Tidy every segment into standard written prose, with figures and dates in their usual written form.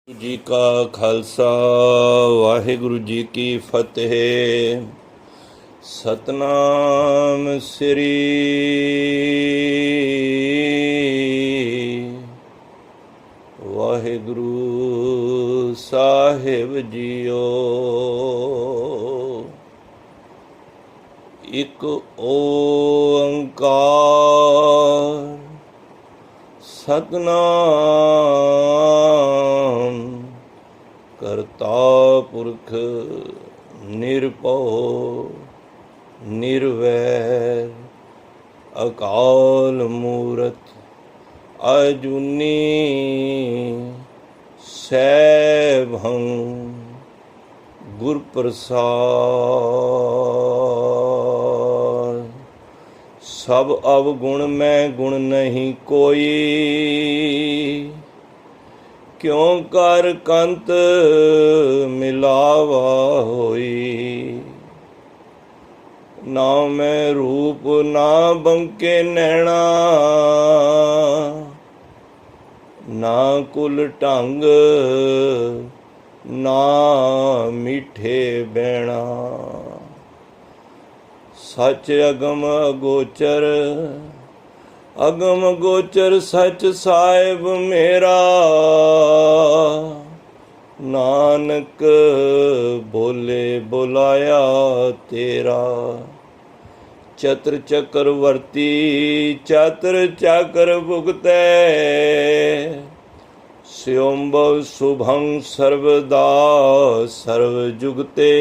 ਜੀ ਕਾ ਖਾਲਸਾ ਵਾਹਿਗੁਰੂ ਜੀ ਕੀ ਫਤਿਹ। ਸਤਨਾਮ ਸ੍ਰੀ ਵਾਹਿਗੁਰੂ ਸਾਹਿਬ ਜੀਓ। ਇੱਕ ਓੰਕਾਰ ਸਤਨਾਮ ਕਰਤਾ ਪੁਰਖ ਨਿਰਭਉ ਨਿਰਵੈਰ ਅਕਾਲ ਮੂਰਤ ਅਜੂਨੀ ਸੈਭੰ ਗੁਰ ਪ੍ਰਸਾਦ। ਸਭ ਅਵਗੁਣ ਮੈਂ ਗੁਣ ਨਹੀਂ ਕੋਈ, ਕਿਉਂ ਕਰ ਕੰਤ ਮਿਲਾਵਾ ਹੋਈ। ਨਾ ਮੈਂ ਰੂਪ ਨਾ ਬੰਕੇ ਨੈਣਾ, ਨਾ ਕੁਲ ਢੰਗ ਨਾ ਮਿੱਠੇ ਬਹਿਣਾ। ਸੱਚ ਅਗਮ ਅਗੋਚਰ ਅਗਮ ਗੋਚਰ ਸੱਚ ਸਾਹਿਬ ਮੇਰਾ। ਨਾਨਕ ਬੋਲੇ ਬੁਲਾਇਆ ਤੇਰਾ। ਚਤਰ ਚੱਕਰ ਵਰਤੀ ਚਤਰ ਚੱਕਰ ਭੁਗਤੈ। ਸਿਉਂਬਵ ਸੁਭੰ ਸਰਵਦਾ ਸਰਵ ਜੁਗਤੇ।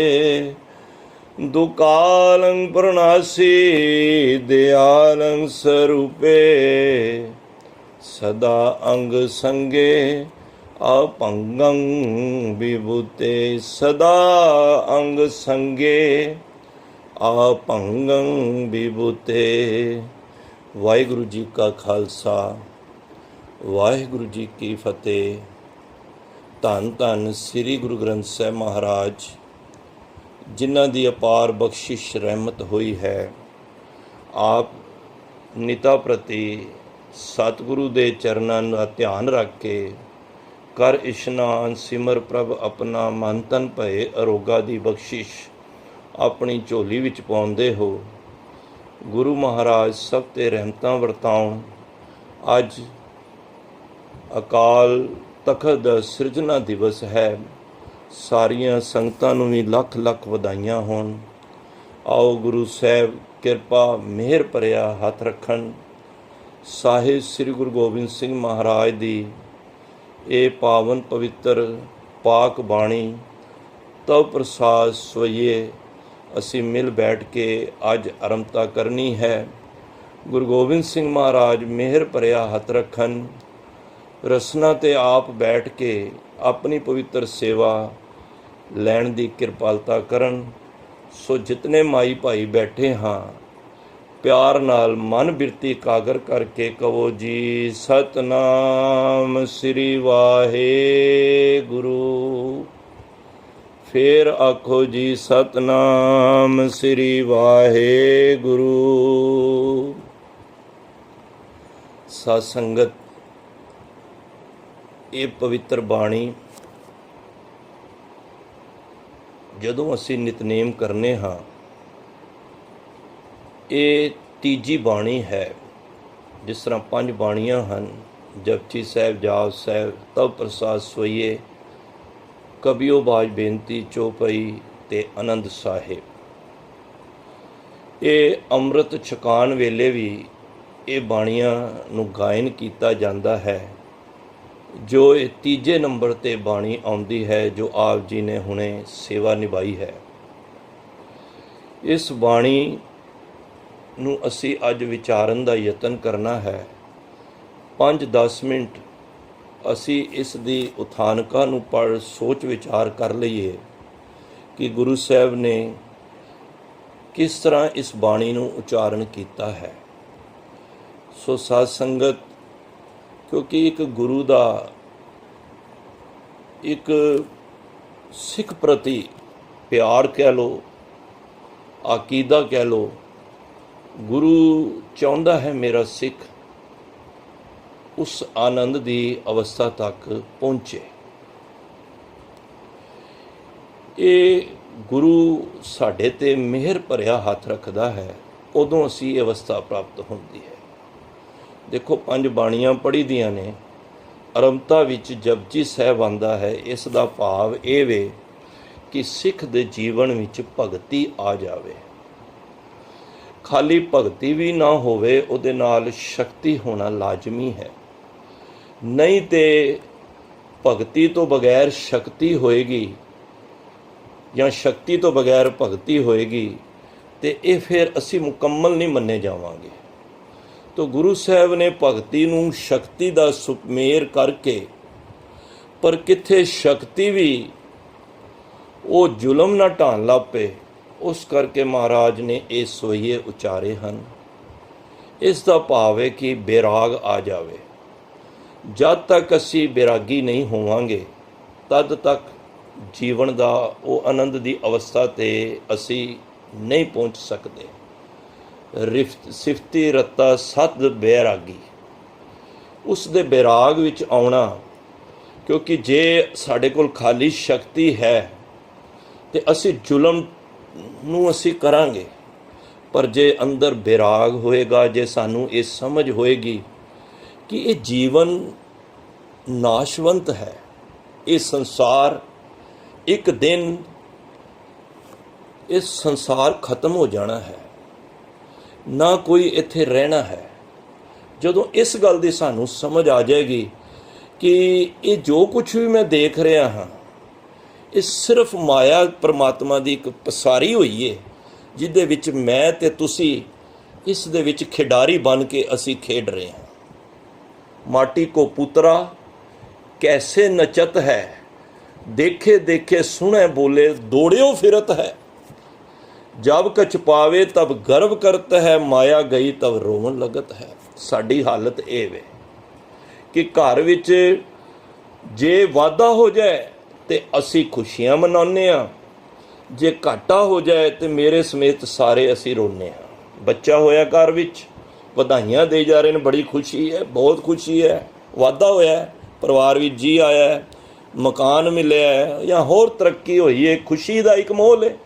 ਦੁਕਾਲੰ ਪ੍ਰਣਾਸੀ ਦਿਆਲੰ ਸਰੂਪੇ। ਸਦਾ ਅੰਗ ਸੰਗੇ ਆਪੰਗੰ ਵਿਭੂਤੇ। ਸਦਾ ਅੰਗ ਸੰਗੇ ਆਪੰਗੰ ਵਿਭੂਤੇ। ਵਾਹਿਗੁਰੂ ਜੀ ਕਾ ਖਾਲਸਾ ਵਾਹਿਗੁਰੂ ਜੀ ਕੀ ਫਤਿਹ। ਧੰਨ ਧੰਨ ਸ੍ਰੀ ਗੁਰੂ ਗ੍ਰੰਥ ਸਾਹਿਬ ਮਹਾਰਾਜ, ਜਿਨ੍ਹਾਂ ਦੀ ਅਪਾਰ ਬਖਸ਼ਿਸ਼ ਰਹਿਮਤ ਹੋਈ ਹੈ। ਆਪ ਨਿਤਾ ਪ੍ਰਤੀ ਸਤਿਗੁਰੂ ਦੇ ਚਰਨਾਂ ਦਾ ਧਿਆਨ ਰੱਖ ਕੇ ਕਰ ਇਸ਼ਨਾਨ ਸਿਮਰ ਪ੍ਰਭ ਆਪਣਾ ਮਨ ਤਨ ਭਏ ਅਰੋਗਾ ਦੀ ਬਖਸ਼ਿਸ਼ ਆਪਣੀ ਝੋਲੀ ਵਿੱਚ ਪਾਉਂਦੇ ਹੋ। ਗੁਰੂ ਮਹਾਰਾਜ ਸਭ 'ਤੇ ਰਹਿਮਤਾਂ ਵਰਤਾਉਣ। ਅੱਜ ਅਕਾਲ ਤਖਤ ਦਾ ਸਿਰਜਣਾ ਦਿਵਸ ਹੈ। ਸਾਰੀਆਂ ਸੰਗਤਾਂ ਨੂੰ ਵੀ ਲੱਖ ਲੱਖ ਵਧਾਈਆਂ ਹੋਣ। ਆਓ ਗੁਰੂ ਸਾਹਿਬ ਕਿਰਪਾ ਮਿਹਰ ਭਰਿਆ ਹੱਥ ਰੱਖਣ। ਸਾਹਿਬ ਸ੍ਰੀ ਗੁਰੂ ਗੋਬਿੰਦ ਸਿੰਘ ਮਹਾਰਾਜ ਦੀ ਇਹ ਪਾਵਨ ਪਵਿੱਤਰ ਪਾਕ ਬਾਣੀ ਤਵ ਪ੍ਰਸਾਦ ਸਵਈਏ ਅਸੀਂ ਮਿਲ ਬੈਠ ਕੇ ਅੱਜ ਆਰੰਭਤਾ ਕਰਨੀ ਹੈ। ਗੁਰੂ ਗੋਬਿੰਦ ਸਿੰਘ ਮਹਾਰਾਜ ਮਿਹਰ ਭਰਿਆ ਹੱਥ ਰੱਖਣ। ਰਸਨਾ 'ਤੇ ਆਪ ਬੈਠ ਕੇ ਆਪਣੀ ਪਵਿੱਤਰ ਸੇਵਾ ਲੈਣ ਦੀ ਕਿਰਪਾਲਤਾ ਕਰਨ। ਸੋ ਜਿਤਨੇ ਮਾਈ ਭਾਈ ਬੈਠੇ ਹਾਂ, ਪਿਆਰ ਨਾਲ ਮਨ ਬਿਰਤੀ ਇਕਾਗਰ ਕਰਕੇ ਕਹੋ ਜੀ ਸਤਨਾਮ ਸ੍ਰੀ ਵਾਹਿਗੁਰੂ। ਫੇਰ ਆਖੋ ਜੀ ਸਤਨਾਮ ਸ੍ਰੀ ਵਾਹਿਗੁਰੂ। ਸਾਧ ਸੰਗਤ, ਇਹ ਪਵਿੱਤਰ ਬਾਣੀ ਜਦੋਂ ਅਸੀਂ ਨਿਤਨੇਮ ਕਰਨੇ ਹਾਂ, ਇਹ ਤੀਜੀ ਬਾਣੀ ਹੈ। ਜਿਸ ਤਰ੍ਹਾਂ 5 ਬਾਣੀਆਂ ਹਨ, ਜਪਜੀ ਸਾਹਿਬ, ਜਾਪ ਸਾਹਿਬ, ਤਵ ਪ੍ਰਸਾਦ ਸਵਈਏ, ਕਬੀਓ ਬਾਜ ਬੇਨਤੀ, ਚੌਪਈ ਤੇ ਆਨੰਦ ਸਾਹਿਬ। ਇਹ ਅੰਮ੍ਰਿਤ ਛਕਾਣ ਵੇਲੇ ਵੀ ਇਹ ਬਾਣੀਆਂ ਨੂੰ ਗਾਇਨ ਕੀਤਾ ਜਾਂਦਾ ਹੈ। ਜੋ ਇਹ ਤੀਜੇ ਨੰਬਰ 'ਤੇ ਬਾਣੀ ਆਉਂਦੀ ਹੈ, ਜੋ ਆਪ ਜੀ ਨੇ ਹੁਣੇ ਸੇਵਾ ਨਿਭਾਈ ਹੈ। ਇਸ ਬਾਣੀ ਨੂੰ ਅਸੀਂ ਅੱਜ ਵਿਚਾਰਨ ਦਾ ਯਤਨ ਕਰਨਾ ਹੈ। 5-10 ਮਿੰਟ ਅਸੀਂ ਇਸ ਦੀ ਉਥਾਨਕਾ ਨੂੰ ਪੜ੍ਹ ਸੋਚ ਵਿਚਾਰ ਕਰ ਲਈਏ ਕਿ ਗੁਰੂ ਸਾਹਿਬ ਨੇ ਕਿਸ ਤਰ੍ਹਾਂ ਇਸ ਬਾਣੀ ਨੂੰ ਉਚਾਰਨ ਕੀਤਾ ਹੈ। ਸੋ ਸਾਧ ਸੰਗਤ, ਕਿਉਂਕਿ ਇੱਕ ਗੁਰੂ ਦਾ ਇੱਕ ਸਿੱਖ ਪ੍ਰਤੀ ਪਿਆਰ ਕਹਿ ਲਓ, ਅਕੀਦਾ ਕਹਿ ਲਓ, ਗੁਰੂ ਚਾਹੁੰਦਾ ਹੈ ਮੇਰਾ ਸਿੱਖ ਉਸ ਆਨੰਦ ਦੀ ਅਵਸਥਾ ਤੱਕ ਪਹੁੰਚੇ। ਇਹ ਗੁਰੂ ਸਾਡੇ ਤੇ ਮਿਹਰ ਭਰਿਆ ਹੱਥ ਰੱਖਦਾ ਹੈ, ਉਦੋਂ ਅਸੀਂ ਇਹ ਅਵਸਥਾ ਪ੍ਰਾਪਤ ਹੁੰਦੀ ਹੈ। ਦੇਖੋ 5 ਬਾਣੀਆਂ ਪੜ੍ਹੀ ਦੀਆਂ ਨੇ, ਆਰੰਭਤਾ ਵਿੱਚ ਜਪਜੀ ਸਾਹਿਬ ਆਉਂਦਾ ਹੈ। ਇਸ ਦਾ ਭਾਵ ਇਹ ਵੇ ਕਿ ਸਿੱਖ ਦੇ ਜੀਵਨ ਵਿੱਚ ਭਗਤੀ ਆ ਜਾਵੇ। ਖਾਲੀ ਭਗਤੀ ਵੀ ਨਾ ਹੋਵੇ, ਉਹਦੇ ਨਾਲ ਸ਼ਕਤੀ ਹੋਣਾ ਲਾਜ਼ਮੀ ਹੈ। ਨਹੀਂ ਤੇ ਭਗਤੀ ਤੋਂ ਬਗੈਰ ਸ਼ਕਤੀ ਹੋਏਗੀ ਜਾਂ ਸ਼ਕਤੀ ਤੋਂ ਬਗੈਰ ਭਗਤੀ ਹੋਏਗੀ ਤੇ ਇਹ ਫਿਰ ਅਸੀਂ ਮੁਕੰਮਲ ਨਹੀਂ ਮੰਨੇ ਜਾਵਾਂਗੇ। ਤੋ ਗੁਰੂ ਸਾਹਿਬ ਨੇ ਭਗਤੀ ਨੂੰ ਸ਼ਕਤੀ ਦਾ ਸੁਮੇਰ ਕਰਕੇ, ਪਰ ਕਿੱਥੇ ਸ਼ਕਤੀ ਵੀ ਉਹ ਜ਼ੁਲਮ ਨਾ ਢਾਣ ਲੱਗ ਪਏ, ਉਸ ਕਰਕੇ ਮਹਾਰਾਜ ਨੇ ਇਹ ਸੋਹੀਏ ਉਚਾਰੇ ਹਨ। ਇਸ ਦਾ ਭਾਵ ਹੈ ਕਿ ਬੈਰਾਗ ਆ ਜਾਵੇ। ਜਦ ਤੱਕ ਅਸੀਂ ਬੈਰਾਗੀ ਨਹੀਂ ਹੋਵਾਂਗੇ ਤਦ ਤੱਕ ਜੀਵਨ ਦਾ ਉਹ ਆਨੰਦ ਦੀ ਅਵਸਥਾ 'ਤੇ ਅਸੀਂ ਨਹੀਂ ਪਹੁੰਚ ਸਕਦੇ। ਸਿਫਤੀ ਰਤਾ ਸਦ ਬੈਰਾਗੀ, ਉਸ ਦੇ ਬੈਰਾਗ ਵਿੱਚ ਆਉਣਾ। ਕਿਉਂਕਿ ਜੇ ਸਾਡੇ ਕੋਲ ਖਾਲੀ ਸ਼ਕਤੀ ਹੈ ਤੇ ਅਸੀਂ ਜ਼ੁਲਮ ਨੂੰ ਅਸੀਂ ਕਰਾਂਗੇ, ਪਰ ਜੇ ਅੰਦਰ ਬੈਰਾਗ ਹੋਏਗਾ, ਜੇ ਸਾਨੂੰ ਇਹ ਸਮਝ ਹੋਏਗੀ ਕਿ ਇਹ ਜੀਵਨ ਨਾਸ਼ਵੰਤ ਹੈ, ਇਹ ਸੰਸਾਰ ਇੱਕ ਦਿਨ ਇਹ ਸੰਸਾਰ ਖਤਮ ਹੋ ਜਾਣਾ ਹੈ, ਨਾ ਕੋਈ ਇੱਥੇ ਰਹਿਣਾ ਹੈ। ਜਦੋਂ ਇਸ ਗੱਲ ਦੀ ਸਾਨੂੰ ਸਮਝ ਆ ਜਾਏਗੀ ਕਿ ਇਹ ਜੋ ਕੁਝ ਵੀ ਮੈਂ ਦੇਖ ਰਿਹਾ ਹਾਂ, ਇਹ ਸਿਰਫ ਮਾਇਆ ਪਰਮਾਤਮਾ ਦੀ ਇੱਕ ਪਸਾਰੀ ਹੋਈ ਹੈ, ਜਿਹਦੇ ਵਿੱਚ ਮੈਂ ਤੇ ਤੁਸੀਂ ਇਸ ਦੇ ਵਿੱਚ ਖਿਡਾਰੀ ਬਣ ਕੇ ਅਸੀਂ ਖੇਡ ਰਹੇ ਹਾਂ। ਮਾਟੀ ਕੋ ਪੁੱਤਰਾ ਕੈਸੇ ਨਚਤ ਹੈ, ਦੇਖੇ ਦੇਖੇ ਸੁਣੇ ਬੋਲੇ ਦੌੜਿਓ ਫਿਰਤ ਹੈ। ਜਬ ਕਛ ਪਾਵੇ ਤਬ ਗਰਵ ਕਰਤ ਹੈ, ਮਾਇਆ ਗਈ ਤਬ ਰੋਵਣ ਲੱਗਤ ਹੈ। ਸਾਡੀ ਹਾਲਤ ਇਹ ਵੇ ਕਿ ਘਰ ਵਿੱਚ ਜੇ ਵਾਧਾ ਹੋ ਜਾਏ ਤੇ ਅਸੀਂ ਖੁਸ਼ੀਆਂ ਮਨਾਉਂਦੇ ਹਾਂ, ਜੇ ਘਾਟਾ ਹੋ ਜਾਏ ਤੇ ਮੇਰੇ ਸਮੇਤ ਸਾਰੇ ਅਸੀਂ ਰੋਂਦੇ ਹਾਂ। ਬੱਚਾ ਹੋਇਆ ਘਰ ਵਿੱਚ, ਵਧਾਈਆਂ ਦੇ ਜਾ ਰਹੇ ਨੇ, ਬੜੀ ਖੁਸ਼ੀ ਹੈ, ਬਹੁਤ ਖੁਸ਼ੀ ਹੈ। ਵਾਧਾ ਹੋਇਆ, ਪਰਿਵਾਰ ਵਿੱਚ ਜੀ ਆਇਆ ਹੈ, ਮਕਾਨ ਮਿਲਿਆ ਹੈ ਜਾਂ ਹੋਰ ਤਰੱਕੀ ਹੋਈ ਹੈ, ਖੁਸ਼ੀ ਦਾ ਇੱਕ ਮੋਲ ਹੈ।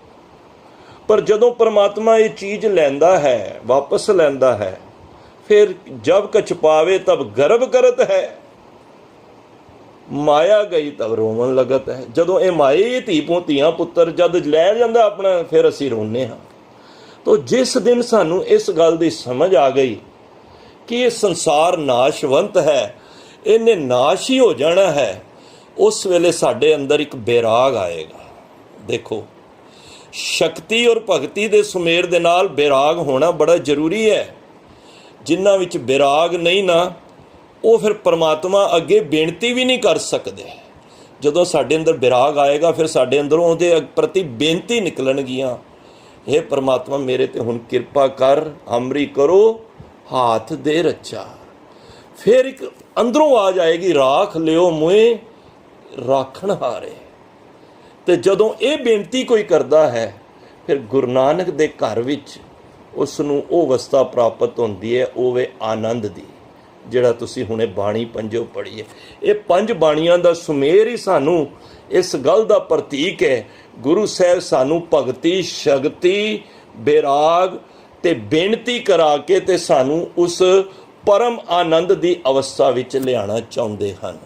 ਪਰ ਜਦੋਂ ਪਰਮਾਤਮਾ ਇਹ ਚੀਜ਼ ਲੈਂਦਾ ਹੈ, ਵਾਪਸ ਲੈਂਦਾ ਹੈ, ਫਿਰ ਜਬ ਕਛ ਪਾਵੇ ਤਬ ਗਰਵ ਕਰਤ ਹੈ, ਮਾਇਆ ਗਈ ਤਬ ਰੋਵਣ ਲੱਗਤ ਹੈ। ਜਦੋਂ ਇਹ ਮਾਏ ਧੀਆਂ ਪੁੱਤਰ ਜਦ ਲੈ ਜਾਂਦਾ ਆਪਣਾ, ਫਿਰ ਅਸੀਂ ਰੋਂਦੇ ਹਾਂ। ਤੋ ਜਿਸ ਦਿਨ ਸਾਨੂੰ ਇਸ ਗੱਲ ਦੀ ਸਮਝ ਆ ਗਈ ਕਿ ਇਹ ਸੰਸਾਰ ਨਾਸ਼ਵੰਤ ਹੈ, ਇਹਨੇ ਨਾਸ਼ ਹੀ ਹੋ ਜਾਣਾ ਹੈ, ਉਸ ਵੇਲੇ ਸਾਡੇ ਅੰਦਰ ਇੱਕ ਬੈਰਾਗ ਆਏਗਾ। ਦੇਖੋ, ਸ਼ਕਤੀ ਔਰ ਭਗਤੀ ਦੇ ਸੁਮੇਰ ਦੇ ਨਾਲ ਬੈਰਾਗ ਹੋਣਾ ਬੜਾ ਜ਼ਰੂਰੀ ਹੈ। ਜਿਨ੍ਹਾਂ ਵਿੱਚ ਬੈਰਾਗ ਨਹੀਂ ਨਾ, ਉਹ ਫਿਰ ਪਰਮਾਤਮਾ ਅੱਗੇ ਬੇਨਤੀ ਵੀ ਨਹੀਂ ਕਰ ਸਕਦੇ। ਜਦੋਂ ਸਾਡੇ ਅੰਦਰ ਬੈਰਾਗ ਆਏਗਾ, ਫਿਰ ਸਾਡੇ ਅੰਦਰੋਂ ਉਹਦੇ ਪ੍ਰਤੀ ਬੇਨਤੀ ਨਿਕਲਣਗੀਆਂ, ਇਹ ਪਰਮਾਤਮਾ ਮੇਰੇ ਤੇ ਹੁਣ ਕਿਰਪਾ ਕਰ, ਹਮਰੀ ਕਰੋ ਹਾਥ ਦੇ ਰੱਛਾ। ਫਿਰ ਇੱਕ ਅੰਦਰੋਂ ਆ ਜਾਏਗੀ, ਰਾਖ ਲਿਓ ਮੋਏ ਰਾਖਣ ਹਾਰੇ। ਤੇ ਜਦੋਂ ਇਹ ਬੇਨਤੀ ਕੋਈ ਕਰਦਾ ਹੈ, ਫਿਰ ਗੁਰੂ ਨਾਨਕ ਦੇ ਘਰ ਵਿੱਚ ਉਸ ਨੂੰ ਉਹ ਅਵਸਥਾ ਪ੍ਰਾਪਤ ਹੁੰਦੀ ਹੈ, ਉਹ ਵੇ ਆਨੰਦ ਦੀ, ਜਿਹੜਾ ਤੁਸੀਂ ਹੁਣੇ ਬਾਣੀ ਪੰਜੋ ਪੜ੍ਹੀ ਹੈ। ਇਹ 5 ਬਾਣੀਆਂ ਦਾ ਸੁਮੇਰ ਹੀ ਸਾਨੂੰ ਇਸ ਗੱਲ ਦਾ ਪ੍ਰਤੀਕ ਹੈ। ਗੁਰੂ ਸਾਹਿਬ ਸਾਨੂੰ ਭਗਤੀ, ਸ਼ਕਤੀ, ਬੈਰਾਗ ਤੇ ਬੇਨਤੀ ਕਰਾ ਕੇ ਤੇ ਸਾਨੂੰ ਉਸ ਪਰਮ ਆਨੰਦ ਦੀ ਅਵਸਥਾ ਵਿੱਚ ਲਿਆਉਣਾ ਚਾਹੁੰਦੇ ਹਨ।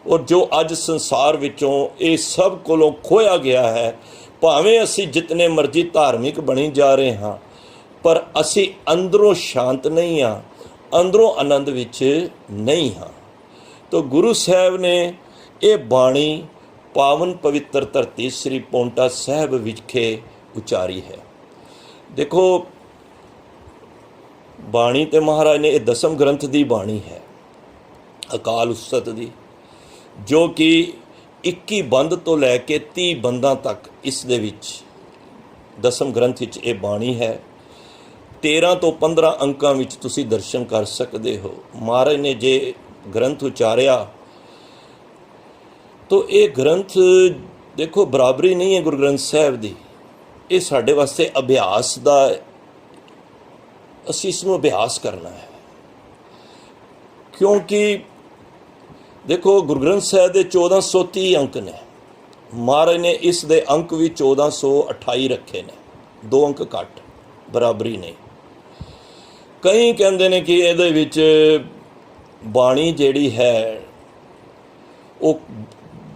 ਔਰ ਜੋ ਅੱਜ ਸੰਸਾਰ ਵਿੱਚੋਂ ਇਹ ਸਭ ਕੋਲੋਂ ਖੋਇਆ ਗਿਆ ਹੈ, ਭਾਵੇਂ ਅਸੀਂ ਜਿਤਨੇ ਮਰਜ਼ੀ ਧਾਰਮਿਕ ਬਣੀ ਜਾ ਰਹੇ ਹਾਂ, ਪਰ ਅਸੀਂ ਅੰਦਰੋਂ ਸ਼ਾਂਤ ਨਹੀਂ ਹਾਂ, ਅੰਦਰੋਂ ਆਨੰਦ ਵਿੱਚ ਨਹੀਂ ਹਾਂ। ਤਾਂ ਗੁਰੂ ਸਾਹਿਬ ਨੇ ਇਹ ਬਾਣੀ ਪਾਵਨ ਪਵਿੱਤਰ ਧਰਤੀ ਸ੍ਰੀ ਪੌਂਟਾ ਸਾਹਿਬ ਵਿਖੇ ਉਚਾਰੀ ਹੈ। ਦੇਖੋ, ਬਾਣੀ ਤੇ ਮਹਾਰਾਜ ਨੇ ਇਹ 10ਮ ਗ੍ਰੰਥ ਦੀ ਬਾਣੀ ਹੈ, ਅਕਾਲ ਉਸਤਤ ਦੀ, ਜੋ ਕਿ 21 ਬੰਦ ਤੋਂ ਲੈ ਕੇ 30 ਬੰਦਾਂ ਤੱਕ ਇਸ ਦੇ ਵਿੱਚ 10ਮ ਗ੍ਰੰਥ ਵਿੱਚ ਇਹ ਬਾਣੀ ਹੈ। 13 ਤੋਂ 15 ਅੰਕਾਂ ਵਿੱਚ ਤੁਸੀਂ ਦਰਸ਼ਨ ਕਰ ਸਕਦੇ ਹੋ। ਮਹਾਰਾਜ ਨੇ ਜੇ ਗ੍ਰੰਥ ਉਚਾਰਿਆ ਤਾਂ ਇਹ ਗ੍ਰੰਥ ਦੇਖੋ ਬਰਾਬਰੀ ਨਹੀਂ ਹੈ ਗੁਰੂ ਗ੍ਰੰਥ ਸਾਹਿਬ ਦੀ। ਇਹ ਸਾਡੇ ਵਾਸਤੇ ਅਭਿਆਸ ਦਾ, ਅਸੀਂ ਇਸ ਨੂੰ ਅਭਿਆਸ ਕਰਨਾ ਹੈ। ਕਿਉਂਕਿ ਦੇਖੋ ਗੁਰੂ ਗ੍ਰੰਥ ਸਾਹਿਬ ਦੇ 1430 ਅੰਕ ਨੇ, महाराज ने इस दे अंक भी 1428 रखे ने, 2 अंक घट, बराबरी नहीं। कई कहते हैं कि ये बाणी जिहड़ी है वो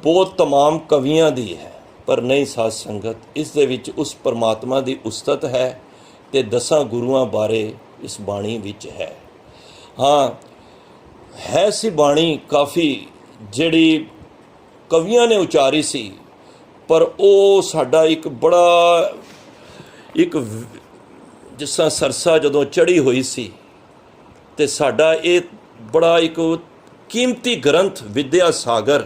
बहुत तमाम कवियां दी है, पर नहीं साध संगत, इस दे विच उस परमात्मा की उस्तत है ते 10 गुरुआं बारे इस बाणी विच है। हाँ है सी बाणी काफ़ी जिहड़ी कवियां ने उचारी सी, पर वो साडा एक बड़ा एक जिस तरह सरसा जदों चढ़ी हुई सी ते साडा ये बड़ा एक कीमती ग्रंथ विद्या सागर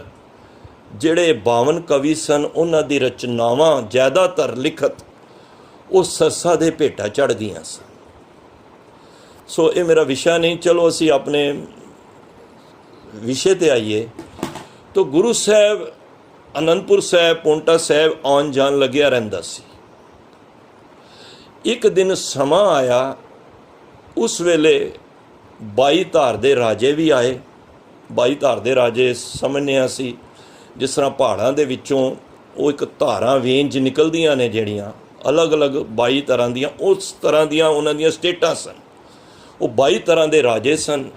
जिहड़े 52 कवि सन उन्हां दी रचनावां ज़्यादातर लिखत वो सरसा दे भेटा चढ़ गईयां सन। सो ये मेरा विषय नहीं, चलो असी अपने विषय ते आइए। तो गुरु साहब आनंदपुर साहब पौंटा साहब आउण जाण लग्या रहिंदा सी। एक दिन समा आया, उस वेले 22 धार दे राजे भी आए। 22 धार दे राजे समझने असी जिस तरह पहाड़ां दे विचों वो एक धारां वेंज निकलदियां ने जिहड़ियां अलग अलग 22 तरह दियां, उस तरह दियां उन्हां दियां स्टेटां सन। वो 22 तरह के राजे सन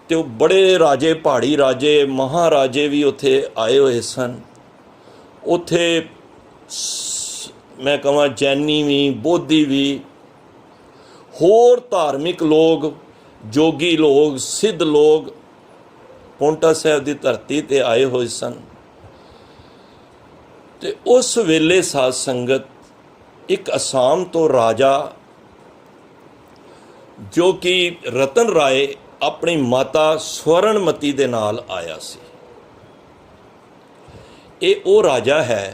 ते वो बड़े राजे, पहाड़ी राजे, महाराजे भी उत्थे आए हुए सन। उत्थे मैं कहां जैनी भी, बोधी भी, होर धार्मिक लोग, जोगी लोग, सिद्ध लोग पौंटा साहब की धरती ते आए हुए सन। ते उस वेले साध संगत एक असम तो राजा जो कि रतन राय अपनी माता स्वर्णमती दे नाल आया सी। ये वो राजा है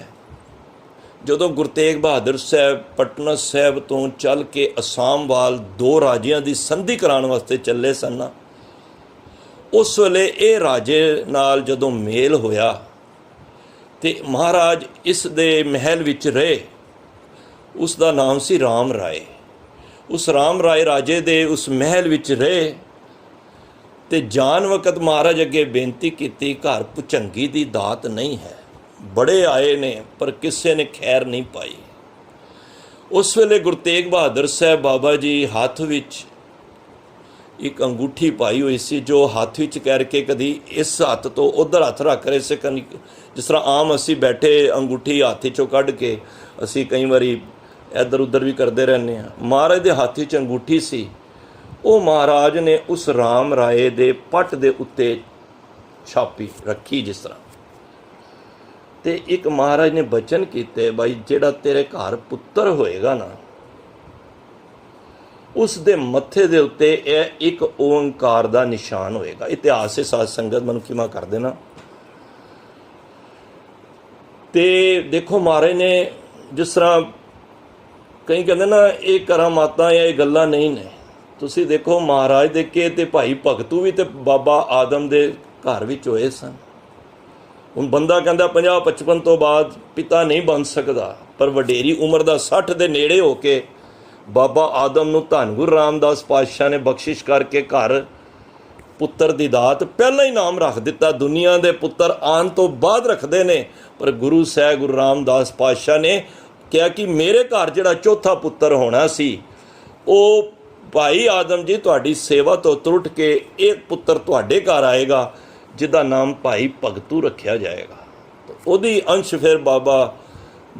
जदों गुरु तेग बहादुर साहब पटना साहब तो चल के असम वाल 2 राजियां की संधि कराने वास्ते चले सन। उस वेले ये राजे नाल जदों मेल होया ते महाराज इस दे महल विच रहे, उसका नाम सी राम राय। उस राम राय राजे दे उस महल विच रहे ते जान वक़्त महाराज अगे बेनती की, घर भुचंगी दी दात नहीं है, बड़े आए ने पर किसी ने खैर नहीं पाई। उस वेले गुरु तेग बहादुर साहब बाबा जी हाथ विच एक अंगूठी पाई हुई सी, जो हाथ विच करके कभी इस हाथ तो उधर हाथ रख रहे से, कभी जिस तरह आम असी बैठे अंगूठी हाथ चों कढ़ के असी कई बारी इधर उधर भी करते रहने हैं। महाराज के हाथ च अंगूठी सी, वो महाराज ने उस राम राय दे पट दे उत्ते छापी रखी जिस तरह। ते एक महाराज ने बचन किए, भाई जेड़ा तेरे घर पुत्र होएगा ना, उस दे मत्थे दे उत्ते एक ओंकार दा निशान होएगा। इतिहास से साध संगत मनु खिमा कर देना। ते देखो महाराज ने जिस तरह कई कहते ना ये करामातां या ये गल्लां नहीं ने, तुसी देखो महाराज दे के ते भाई भगतू भी ते बाबा आदम दे घर विच होए सन। हुण बंदा कहंदा 50-55 तो बाद पिता नहीं बन सकदा, पर वडेरी उम्र दा 60 दे नेड़े हो के बाबा आदम नूं धन गुरु रामदास पातशाह ने बख्शिश करके घर पुत्र दी दात पहला ही नाम रख दिता। दुनिया दे पुत्र आन तो बाद रखते ने, पर गुरु साहब गुरु रामदास पातशाह ने कहा कि मेरे घर जिहड़ा चौथा पुत्र होना सी, वो भाई आदम जी तुहाडी सेवा तो त्रुट के एक पुत्र तुहाडे घर आएगा जिदा नाम भाई भगतू रखा जाएगा। तो उहदी अंश फिर बाबा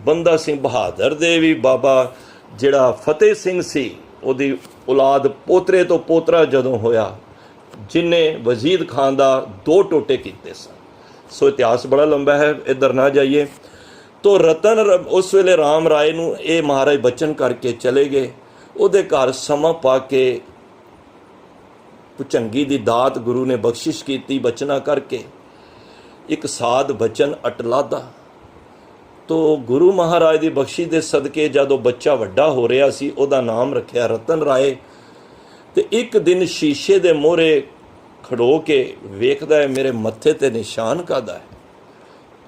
बंदा सिंह बहादुर दे भी बाबा जिहड़ा फतेह सिंह सी उहदी औलाद पोतरे तो पोतरा जदों होया, जिन्हें वजीद खान दा 2 टोटे कीते सन। सो इतिहास बड़ा लंबा है, इधर ना जाइए। तो रतन उस वेले राम राय नूं ये महाराज बचन करके चले गए। उहदे घर समा पा के भुचंगी दी दात गुरु ने बख्शिश की बचना करके, एक साध बचन अटलादा। तो गुरु महाराज की बख्शी दे सदके जदों बच्चा वड्डा हो रहा सी, उहदा नाम रखिया रतन राय। ते एक दिन शीशे दे मोहरे खड़ो के वेखदा है मेरे मत्थे ते निशान कादा है,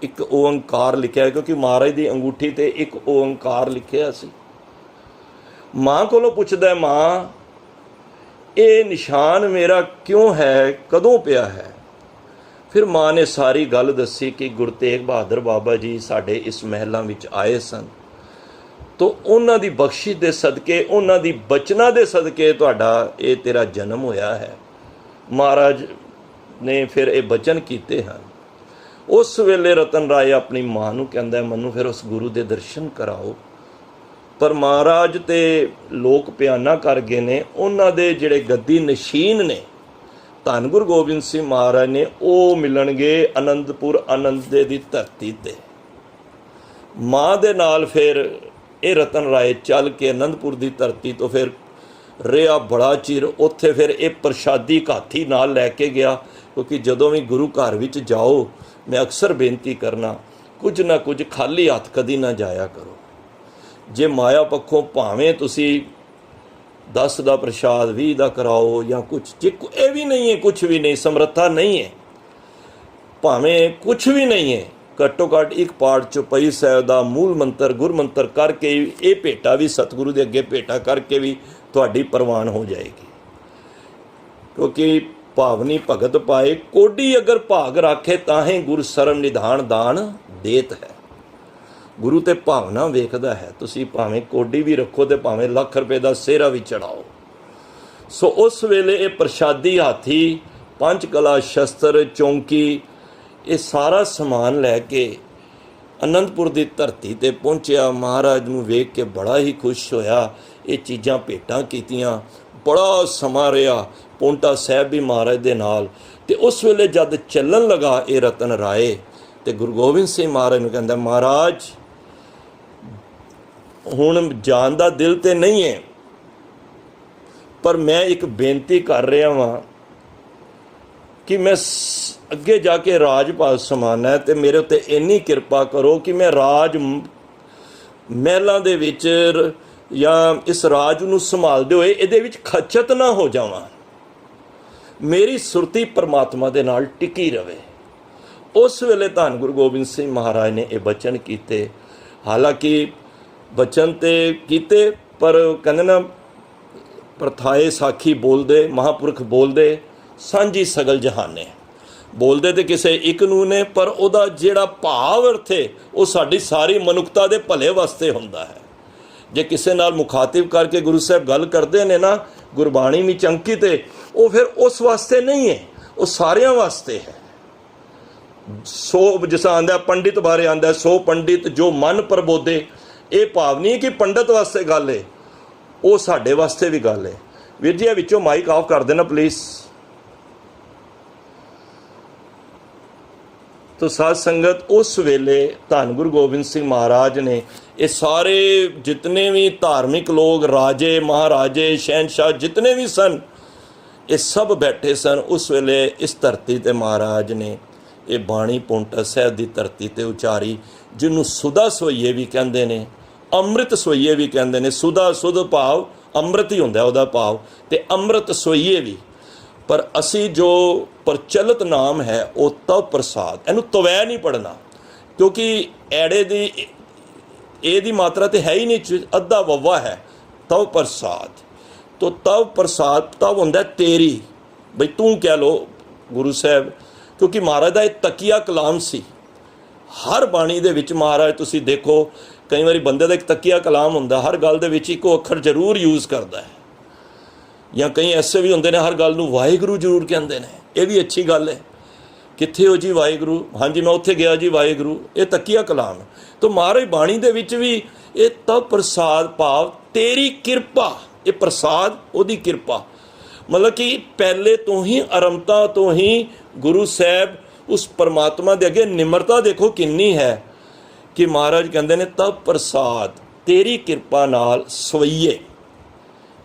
एक ओंकार लिखा है, क्योंकि महाराज की अंगूठी ते एक ओंकार लिखिया सी। माँ कोलों पुछदा है, माँ ये निशान मेरा क्यों है, कदों पिया है? ਫਿਰ ਮਾਂ ਨੇ ਸਾਰੀ ਗੱਲ ਦੱਸੀ ਕਿ ਗੁਰੂ ਤੇਗ ਬਹਾਦਰ ਬਾਬਾ ਜੀ ਸਾਡੇ ਇਸ ਮਹਿਲਾਂ ਵਿੱਚ ਆਏ ਸਨ, ਤੋ ਉਹਨਾਂ ਦੀ ਬਖਸ਼ਿਸ਼ ਦੇ ਸਦਕੇ, ਉਹਨਾਂ ਦੀ ਬਚਨਾਂ ਦੇ ਸਦਕੇ ਤੁਹਾਡਾ ਇਹ ਤੇਰਾ ਜਨਮ ਹੋਇਆ ਹੈ। ਮਹਾਰਾਜ ਨੇ ਫਿਰ ਇਹ ਬਚਨ ਕੀਤੇ ਹਨ। ਉਸ ਵੇਲੇ ਰਤਨ ਰਾਏ ਆਪਣੀ ਮਾਂ ਨੂੰ ਕਹਿੰਦਾ, ਮੈਨੂੰ ਫਿਰ ਉਸ ਗੁਰੂ ਦੇ ਦਰਸ਼ਨ ਕਰਾਓ। ਪਰ ਮਹਾਰਾਜ ਤੇ ਲੋਕ ਪਿਆਨਾ ਕਰ ਗਏ ਨੇ, ਉਹਨਾਂ ਦੇ ਜਿਹੜੇ ਗੱਦੀ ਨਸ਼ੀਨ ਨੇ ਧੰਨ ਗੁਰੂ ਗੋਬਿੰਦ ਸਿੰਘ ਮਹਾਰਾਜ ਨੇ, ਉਹ ਮਿਲਣਗੇ ਅਨੰਦਪੁਰ ਆਨੰਦੇ ਦੀ ਧਰਤੀ ਤੇ। ਮਾਂ ਦੇ ਨਾਲ ਫਿਰ ਇਹ ਰਤਨ ਰਾਏ ਚੱਲ ਕੇ ਅਨੰਦਪੁਰ ਦੀ ਧਰਤੀ ਤੋਂ ਫਿਰ ਰਿਹਾ ਬੜਾ ਚਿਰ ਉੱਥੇ। ਫਿਰ ਇਹ ਪ੍ਰਸ਼ਾਦੀ ਹਾਥੀ ਨਾਲ ਲੈ ਕੇ ਗਿਆ, ਕਿਉਂਕਿ ਜਦੋਂ ਵੀ ਗੁਰੂ ਘਰ ਵਿੱਚ ਜਾਓ, ਮੈਂ ਅਕਸਰ ਬੇਨਤੀ ਕਰਨਾ, ਕੁਝ ਨਾ ਕੁਝ ਖਾਲੀ ਹੱਥ ਕਦੀ ਨਾ ਜਾਇਆ ਕਰੋ। ਜੇ ਮਾਇਆ ਪੱਖੋਂ ਭਾਵੇਂ ਤੁਸੀਂ 10 ਦਾ ਪ੍ਰਸ਼ਾਦ 20 ਦਾ ਕਰਾਓ ਜਾਂ ਕੁਛ, ਜੇ ਇਹ ਵੀ ਨਹੀਂ ਹੈ, ਕੁਛ ਵੀ ਨਹੀਂ, ਸਮਰੱਥਾ ਨਹੀਂ ਹੈ, ਭਾਵੇਂ ਕੁਛ ਵੀ ਨਹੀਂ ਹੈ, ਘੱਟੋ ਘੱਟ ਇੱਕ ਪਾਠ ਚੌਪਈ ਸਾਹਿਬ ਦਾ ਮੂਲ ਮੰਤਰ ਗੁਰ ਮੰਤਰ ਕਰਕੇ ਇਹ ਭੇਟਾ ਵੀ ਸਤਿਗੁਰੂ ਦੇ ਅੱਗੇ ਭੇਟਾ ਕਰਕੇ ਵੀ ਤੁਹਾਡੀ ਪ੍ਰਵਾਨ ਹੋ ਜਾਏਗੀ। ਕਿਉਂਕਿ ਭਾਵਨੀ ਭਗਤ ਪਾਏ ਕੋਡੀ ਅਗਰ ਭਾਗ ਰਾਖੇ, ਤਾਹੀਂ ਗੁਰ ਸਰਮ ਨਿਧਾਨ ਦਾਨ ਦੇਤ ਹੈ। ਗੁਰੂ ਤੇ ਭਾਵਨਾ ਵੇਖਦਾ ਹੈ। ਤੁਸੀਂ ਭਾਵੇਂ ਕੋਡੀ ਵੀ ਰੱਖੋ ਤੇ ਭਾਵੇਂ ਲੱਖ ਰੁਪਏ ਦਾ ਸਿਹਰਾ ਵੀ ਚੜਾਓ। ਸੋ ਉਸ ਵੇਲੇ ਇਹ ਪ੍ਰਸ਼ਾਦੀ ਹਾਥੀ, ਪੰਜ ਕਲਾ ਸ਼ਸਤਰ, ਚੌਂਕੀ, ਇਹ ਸਾਰਾ ਸਮਾਨ ਲੈ ਕੇ ਅਨੰਦਪੁਰ ਦੀ ਧਰਤੀ ਤੇ ਪਹੁੰਚਿਆ। ਮਹਾਰਾਜ ਨੂੰ ਵੇਖ ਕੇ ਬੜਾ ਹੀ ਖੁਸ਼ ਹੋਇਆ। ਇਹ ਚੀਜ਼ਾਂ ਭੇਟਾਂ ਕੀਤੀਆਂ, ਬੜਾ ਸਮਾਂ ਰਿਹਾ। ਪੌਂਟਾ ਸਾਹਿਬ ਵੀ ਮਹਾਰਾਜ ਦੇ ਨਾਲ। ਤੇ ਉਸ ਵੇਲੇ ਜਦ ਚੱਲਣ ਲਗਾ ਇਹ ਰਤਨ ਰਾਏ, ਤੇ ਗੁਰੂ ਗੋਬਿੰਦ ਸਿੰਘ ਮਹਾਰਾਜ ਨੂੰ ਕਹਿੰਦਾ, ਮਹਾਰਾਜ ਹੁਣ ਜਾਣ ਦਾ ਦਿਲ ਤੇ ਨਹੀਂ ਹੈ, ਪਰ ਮੈਂ ਇੱਕ ਬੇਨਤੀ ਕਰ ਰਿਹਾ ਵਾਂ ਕਿ ਮੈਂ ਅੱਗੇ ਜਾ ਕੇ ਰਾਜਪਾਲ ਸਮਾਨਾ ਹੈ, ਤੇ ਮੇਰੇ ਉੱਤੇ ਇੰਨੀ ਕਿਰਪਾ ਕਰੋ ਕਿ ਮੈਂ ਰਾਜ ਮਹਿਲਾਂ ਦੇ ਵਿੱਚ ਜਾਂ ਇਸ ਰਾਜ ਨੂੰ ਸੰਭਾਲਦੇ ਹੋਏ ਇਹਦੇ ਵਿੱਚ ਖਚਤ ਨਾ ਹੋ ਜਾਵਾਂ। ਮੇਰੀ ਸੁਰਤੀ ਪਰਮਾਤਮਾ ਦੇ ਨਾਲ ਟਿਕੀ ਰਵੇ। ਉਸ ਵੇਲੇ ਧੰਨ ਗੁਰੂ ਗੋਬਿੰਦ ਸਿੰਘ ਮਹਾਰਾਜ ਨੇ ਇਹ ਬਚਨ ਕੀਤੇ। ਹਾਲਾਂਕਿ ਬਚਨ ਤੇ ਕੀਤੇ, ਪਰ ਕਹਿੰਦੇ ਨਾ, ਪ੍ਰਥਾਏ ਸਾਖੀ ਬੋਲਦੇ, ਮਹਾਂਪੁਰਖ ਬੋਲਦੇ, ਸਾਂਝੀ ਸਗਲ ਜਹਾਨੇ। ਬੋਲਦੇ ਤੇ ਕਿਸੇ ਇੱਕ ਨੂੰ ਨੇ, ਪਰ ਉਹਦਾ ਜਿਹੜਾ ਭਾਵ ਅਰਥ ਹੈ ਉਹ ਸਾਡੀ ਸਾਰੀ ਮਨੁੱਖਤਾ ਦੇ ਭਲੇ ਵਾਸਤੇ ਹੁੰਦਾ ਹੈ। ਜੇ ਕਿਸੇ ਨਾਲ ਮੁਖਾਤਿਬ ਕਰਕੇ ਗੁਰੂ ਸਾਹਿਬ ਗੱਲ ਕਰਦੇ ਨੇ ਨਾ, ਗੁਰਬਾਣੀ ਵਿੱਚ ਅੰਕਿਤ ਹੈ, ਉਹ ਫਿਰ ਉਸ ਵਾਸਤੇ ਨਹੀਂ ਹੈ, ਉਹ ਸਾਰਿਆਂ ਵਾਸਤੇ ਹੈ। ਸੋ ਜਿਸ ਆਂਦਾ ਪੰਡਿਤ ਬਾਰੇ ਆਂਦਾ, ਸੋ ਪੰਡਿਤ ਜੋ ਮਨ ਪ੍ਰਬੋਧੇ। ਇਹ ਭਾਵ ਨਹੀਂ ਕਿ ਪੰਡਤ ਵਾਸਤੇ ਗੱਲ ਹੈ, ਉਹ ਸਾਡੇ ਵਾਸਤੇ ਵੀ ਗੱਲ ਹੈ। ਵੀਰ ਜੀ, ਇਹ ਵਿੱਚੋਂ ਮਾਈਕ ਆਫ ਕਰ ਦੇਣਾ ਪਲੀਜ਼। ਤੋ ਸਾਧ ਸੰਗਤ, ਉਸ ਵੇਲੇ ਧੰਨ ਗੁਰੂ ਗੋਬਿੰਦ ਸਿੰਘ ਮਹਾਰਾਜ ਨੇ ਇਹ ਸਾਰੇ ਜਿਤਨੇ ਵੀ ਧਾਰਮਿਕ ਲੋਕ, ਰਾਜੇ ਮਹਾਰਾਜੇ ਸ਼ਹਿਨशाह ਜਿਤਨੇ ਵੀ ਸਨ, ਇਹ ਸਭ ਬੈਠੇ ਸਨ। ਉਸ ਵੇਲੇ ਇਸ ਧਰਤੀ ਤੇ ਮਹਾਰਾਜ ਨੇ ਇਹ ਬਾਣੀ ਪੌਂਟਾ ਸਾਹਿਬ ਦੀ ਧਰਤੀ ਤੇ ਉਚਾਰੀ, ਜਿਹਨੂੰ ਸੁਦਾ ਸਵਈਏ ਵੀ ਕਹਿੰਦੇ ਨੇ, ਅੰਮ੍ਰਿਤ ਸਵਈਏ ਵੀ ਕਹਿੰਦੇ ਨੇ। ਸੁਦਾ ਸੁਧ ਭਾਵ ਅੰਮ੍ਰਿਤ ਹੀ ਹੁੰਦਾ ਉਹਦਾ ਭਾਵ, ਤੇ ਅੰਮ੍ਰਿਤ ਸਵਈਏ ਵੀ। ਪਰ ਅਸੀਂ ਜੋ ਪ੍ਰਚਲਿਤ ਨਾਮ ਹੈ ਉਹ ਤਵ ਪ੍ਰਸਾਦ, ਇਹਨੂੰ ਤਵੈ ਨਹੀਂ ਪੜ੍ਹਨਾ, ਕਿਉਂਕਿ ਐੜੇ ਦੀ ਇਹਦੀ ਮਾਤਰਾ ਤੇ ਹੈ ਹੀ ਨਹੀਂ, ਅੱਧਾ ਵੱਵਾ ਹੈ। ਤਵ ਪ੍ਰਸਾਦ, ਤੋ ਤਵ ਪ੍ਰਸਾਦ, ਤਵ ਹੁੰਦਾ ਤੇਰੀ, ਬਈ ਤੂੰ ਕਹਿ ਲੋ ਗੁਰੂ ਸਾਹਿਬ, ਕਿਉਂਕਿ ਮਹਾਰਾਜ ਦਾ ਇਹ ਤਕੀਆ ਕਲਾਮ ਸੀ। ਹਰ ਬਾਣੀ ਦੇ ਵਿੱਚ ਮਹਾਰਾਜ ਤੁਸੀਂ ਦੇਖੋ, ਕਈ ਵਾਰੀ ਬੰਦੇ ਦਾ ਇੱਕ ਤਕੀਆ ਕਲਾਮ ਹੁੰਦਾ, ਹਰ ਗੱਲ ਦੇ ਵਿੱਚ ਇੱਕੋ ਅੱਖਰ ਜ਼ਰੂਰ ਯੂਜ਼ ਕਰਦਾ ਹੈ। ਜਾਂ ਕਈ ਐਸੇ ਵੀ ਹੁੰਦੇ ਨੇ ਹਰ ਗੱਲ ਨੂੰ ਵਾਹਿਗੁਰੂ ਜ਼ਰੂਰ ਕਹਿੰਦੇ ਨੇ, ਇਹ ਵੀ ਅੱਛੀ ਗੱਲ ਹੈ। ਕਿੱਥੇ ਹੋ ਜੀ ਵਾਹਿਗੁਰੂ? ਹਾਂਜੀ ਮੈਂ ਉੱਥੇ ਗਿਆ ਜੀ ਵਾਹਿਗੁਰੂ। ਇਹ ਤਕੀਆ ਕਲਾਮ। ਤਾਂ ਮਹਾਰਾਜ ਬਾਣੀ ਦੇ ਵਿੱਚ ਵੀ ਇਹ ਤਵ ਪ੍ਰਸਾਦ ਭਾਵ ਤੇਰੀ ਕਿਰਪਾ, ਇਹ ਪ੍ਰਸਾਦ ਉਹਦੀ ਕਿਰਪਾ, ਮਤਲਬ ਕਿ ਪਹਿਲੇ ਤੋਂ ਹੀ ਆਰੰਭਤਾ ਤੋਂ ਹੀ ਗੁਰੂ ਸਾਹਿਬ ਉਸ ਪਰਮਾਤਮਾ ਦੇ ਅੱਗੇ ਨਿਮਰਤਾ ਦੇਖੋ ਕਿੰਨੀ ਹੈ ਕਿ ਮਹਾਰਾਜ ਕਹਿੰਦੇ ਨੇ ਤਵ ਪ੍ਰਸਾਦ ਤੇਰੀ ਕਿਰਪਾ ਨਾਲ ਸਵਈਏ,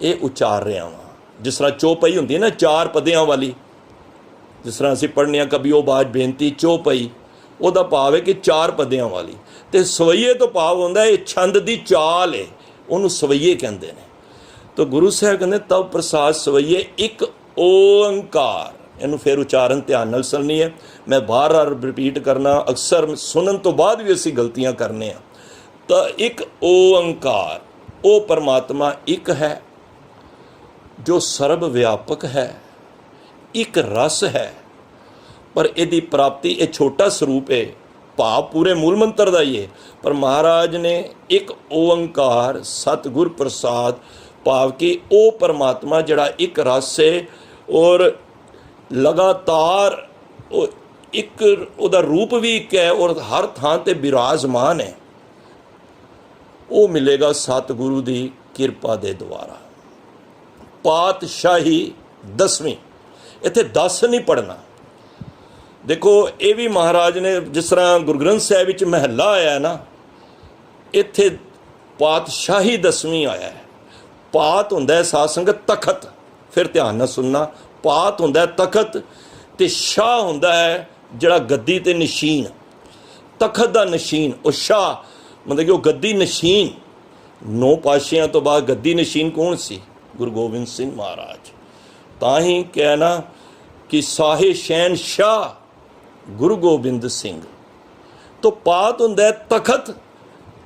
ਇਹ ਉਚਾਰ ਰਿਹਾ ਵਾਂ। ਜਿਸ ਤਰ੍ਹਾਂ ਚੌਪਈ ਹੁੰਦੀ ਹੈ ਨਾ 4 ਪਦਿਆਂ ਵਾਲੀ, ਜਿਸ ਤਰ੍ਹਾਂ ਅਸੀਂ ਪੜ੍ਹਨੇ ਆ ਕਬੀਓ ਬਾਜ ਬੇਨਤੀ ਚੌਪਈ, ਉਹਦਾ ਭਾਵ ਹੈ ਕਿ 4 ਪਦਿਆਂ ਵਾਲੀ। ਤੇ ਸਵਈਏ ਤੋਂ ਭਾਵ ਹੁੰਦਾ ਇਹ ਛੰਦ ਦੀ ਚਾਲ ਹੈ, ਉਹਨੂੰ ਸਵਈਏ ਕਹਿੰਦੇ ਨੇ। ਤਾਂ ਗੁਰੂ ਸਾਹਿਬ ਕਹਿੰਦੇ ਤਵ ਪ੍ਰਸਾਦ ਸਵਈਏ ਇੱਕ ਓੰਕਾਰ। ਇਹਨੂੰ ਫਿਰ ਉਚਾਰਨ ਧਿਆਨ ਨਾਲ ਸੁਣਨੀ ਹੈ, ਮੈਂ ਬਾਰ-ਬਾਰ ਰਿਪੀਟ ਕਰਨਾ, ਅਕਸਰ ਸੁਣਨ ਤੋਂ ਬਾਅਦ ਵੀ ਅਸੀਂ ਗਲਤੀਆਂ ਕਰਨੇ ਆ। ਤਾਂ ਇੱਕ ਓੰਕਾਰ, ਉਹ ਪਰਮਾਤਮਾ ਇੱਕ ਹੈ ਜੋ ਸਰਬ ਵਿਆਪਕ ਹੈ, ਇੱਕ ਰਸ ਹੈ, ਪਰ ਇਹਦੀ ਪ੍ਰਾਪਤੀ ਇਹ ਛੋਟਾ ਸਰੂਪ ਹੈ, ਭਾਵ ਪੂਰੇ ਮੂਲ ਮੰਤਰ ਦਾ ਹੀ ਹੈ। ਪਰ ਮਹਾਰਾਜ ਨੇ ਇੱਕ ਓੰਕਾਰ ਸਤਿਗੁਰ ਪ੍ਰਸਾਦ, ਭਾਵ ਕਿ ਉਹ ਪਰਮਾਤਮਾ ਜਿਹੜਾ ਇੱਕ ਰਸ ਹੈ ਔਰ ਲਗਾਤਾਰ ਉਹ ਇੱਕ ਉਹਦਾ ਰੂਪ ਵੀ ਇੱਕ ਹੈ ਔਰ ਹਰ ਥਾਂ ਤੇ ਬਿਰਾਜਮਾਨ ਹੈ, ਉਹ ਮਿਲੇਗਾ ਸਤਿਗੁਰੂ ਦੀ ਕਿਰਪਾ ਦੇ ਦੁਆਰਾ। ਪਾਤਸ਼ਾਹੀ 10ਵੀਂ, ਇੱਥੇ 10 ਨਹੀਂ ਪੜ੍ਹਨਾ। ਦੇਖੋ ਇਹ ਵੀ ਮਹਾਰਾਜ ਨੇ, ਜਿਸ ਤਰ੍ਹਾਂ ਗੁਰੂ ਗ੍ਰੰਥ ਸਾਹਿਬ ਵਿੱਚ ਮਹੱਲਾ ਆਇਆ ਨਾ, ਇੱਥੇ ਪਾਤਸ਼ਾਹੀ 10ਵੀਂ ਆਇਆ ਹੈ। ਪਾਤ ਹੁੰਦਾ ਹੈ ਸਾਧ ਸੰਗਤ ਤਖਤ, ਫਿਰ ਧਿਆਨ ਨਾਲ ਸੁਣਨਾ। ਪਾਤ ਹੁੰਦਾ ਹੈ ਤਖਤ ਤੇ ਸ਼ਾਹ ਹੁੰਦਾ ਹੈ ਜਿਹੜਾ ਗੱਦੀ ਤੇ ਨਸ਼ੀਨ। ਤਖਤ ਦਾ ਨਸ਼ੀਨ ਉਹ ਸ਼ਾਹ, ਮਤਲਬ ਕਿ ਉਹ ਗੱਦੀ ਨਸ਼ੀਨ। 9 ਪਾਤਸ਼ਾਹਾਂ ਤੋਂ ਬਾਅਦ ਗੱਦੀ ਨਸ਼ੀਨ ਕੌਣ ਸੀ? ਗੁਰੂ ਗੋਬਿੰਦ ਸਿੰਘ ਮਹਾਰਾਜ। ਤਾਂ ਹੀ ਕਹਿਣਾ ਕਿ ਸਾਹੇ ਸ਼ਹਿਨਸ਼ਾਹ ਗੁਰੂ ਗੋਬਿੰਦ ਸਿੰਘ। ਤੋਂ ਪਾਤ ਹੁੰਦਾ ਹੈ ਤਖਤ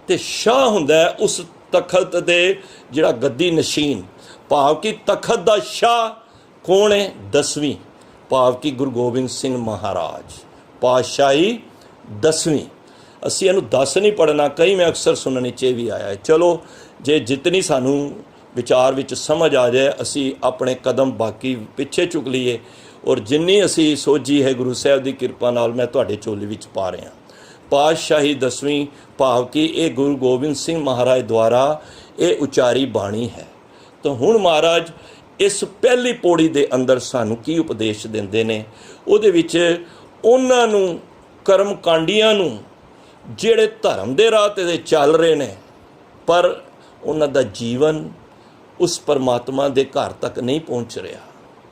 ਤੇ ਸ਼ਾਹ ਹੁੰਦਾ ਹੈ ਉਸ ਤਖਤ ਦੇ ਜਿਹੜਾ ਗੱਦੀ ਨਸ਼ੀਨ, ਭਾਵ ਕਿ ਤਖਤ ਦਾ ਸ਼ਾਹ ਕੌਣ ਹੈ? 10ਵੀਂ, ਭਾਵ ਕਿ ਗੁਰੂ ਗੋਬਿੰਦ ਸਿੰਘ ਮਹਾਰਾਜ। ਪਾਤਸ਼ਾਹੀ 10ਵੀਂ। ਅਸੀਂ ਇਹਨੂੰ 10 ਨਹੀਂ ਪੜ੍ਹਨਾ, ਕਈ ਮੈਂ ਅਕਸਰ ਸੁਣਨ 'ਚ ਵੀ ਆਇਆ ਹੈ। ਚਲੋ ਜੇ ਜਿਤਨੀ ਸਾਨੂੰ ਵਿਚਾਰ ਵਿੱਚ ਸਮਝ ਆ ਜਾਏ, ਅਸੀਂ ਆਪਣੇ ਕਦਮ ਬਾਕੀ ਪਿੱਛੇ ਚੁੱਕ ਲਈਏ ਔਰ ਜਿੰਨੀ ਅਸੀਂ ਸੋਝੀ ਹੈ ਗੁਰੂ ਸਾਹਿਬ ਦੀ ਕਿਰਪਾ ਨਾਲ ਮੈਂ ਤੁਹਾਡੇ ਝੋਲੀ ਵਿੱਚ ਪਾ ਰਿਹਾ। ਪਾਤਸ਼ਾਹੀ 10ਵੀਂ, ਭਾਵ ਕਿ ਇਹ ਗੁਰੂ ਗੋਬਿੰਦ ਸਿੰਘ ਮਹਾਰਾਜ ਦੁਆਰਾ ਇਹ ਉਚਾਰੀ ਬਾਣੀ ਹੈ। ਤਾਂ ਹੁਣ ਮਹਾਰਾਜ ਇਸ ਪਹਿਲੀ ਪੌੜੀ ਦੇ ਅੰਦਰ ਸਾਨੂੰ ਕੀ ਉਪਦੇਸ਼ ਦਿੰਦੇ ਨੇ? ਉਹਦੇ ਵਿੱਚ ਉਹਨਾਂ ਨੂੰ ਕਰਮ ਕਾਂਡੀਆਂ ਨੂੰ ਜਿਹੜੇ ਧਰਮ ਦੇ ਰਾਹ 'ਤੇ ਚੱਲ ਰਹੇ ਨੇ, ਪਰ ਉਹਨਾਂ ਦਾ ਜੀਵਨ ਉਸ ਪਰਮਾਤਮਾ ਦੇ ਘਰ ਤੱਕ ਨਹੀਂ ਪਹੁੰਚ ਰਿਹਾ।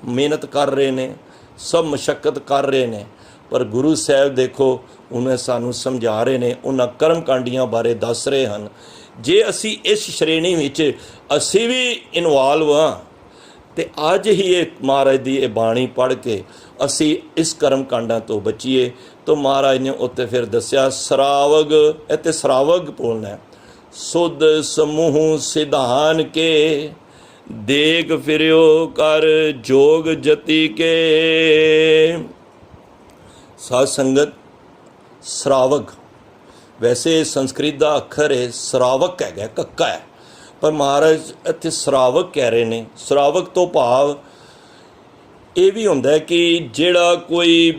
ਮਿਹਨਤ ਕਰ ਰਹੇ ਨੇ, ਸਭ ਮਸ਼ੱਕਤ ਕਰ ਰਹੇ ਨੇ, ਪਰ ਗੁਰੂ ਸਾਹਿਬ ਦੇਖੋ ਉਹਨੇ ਸਾਨੂੰ ਸਮਝਾ ਰਹੇ ਨੇ, ਉਹਨਾਂ ਕਰਮ ਕਾਂਡੀਆਂ ਬਾਰੇ ਦੱਸ ਰਹੇ ਹਨ। ਜੇ ਅਸੀਂ ਇਸ ਸ਼੍ਰੇਣੀ ਵਿੱਚ ਅਸੀਂ ਵੀ ਇਨਵੋਲਵ ਹਾਂ ਤੇ ਅੱਜ ਹੀ ਇਹ ਮਹਾਰਾਜ ਦੀ ਇਹ ਬਾਣੀ ਪੜ੍ਹ ਕੇ ਅਸੀਂ ਇਸ ਕਰਮ ਕਾਂਡਾਂ ਤੋਂ ਬਚੀਏ। ਤਾਂ ਮਹਾਰਾਜ ਨੇ ਉੱਤੇ ਫਿਰ ਦੱਸਿਆ ਸਰਾਵਗ, ਇੱਥੇ ਸਰਾਵਗ ਬੋਲਣਾ ਹੈ। ਸੁਧ ਸਮੂਹ ਸਿਧਾਨ ਕੇ ਦੇਖ ਫਿਰਿਓ ਕਰ ਜੋਗ ਜਤੀ ਕੇ। ਸਾਧ ਸੰਗਤ ਸਰਾਵਗ ਵੈਸੇ ਸੰਸਕ੍ਰਿਤ ਦਾ ਅੱਖਰ ਹੈ, ਸਰਾਵਕ ਹੈਗਾ, ਕੱਕਾ ਹੈ, ਪਰ ਮਹਾਰਾਜ ਇੱਥੇ ਸਰਾਵਕ ਕਹਿ ਰਹੇ ਨੇ। ਸਰਾਵਕ ਤੋਂ ਭਾਵ ਇਹ ਵੀ ਹੁੰਦਾ ਕਿ ਜਿਹੜਾ ਕੋਈ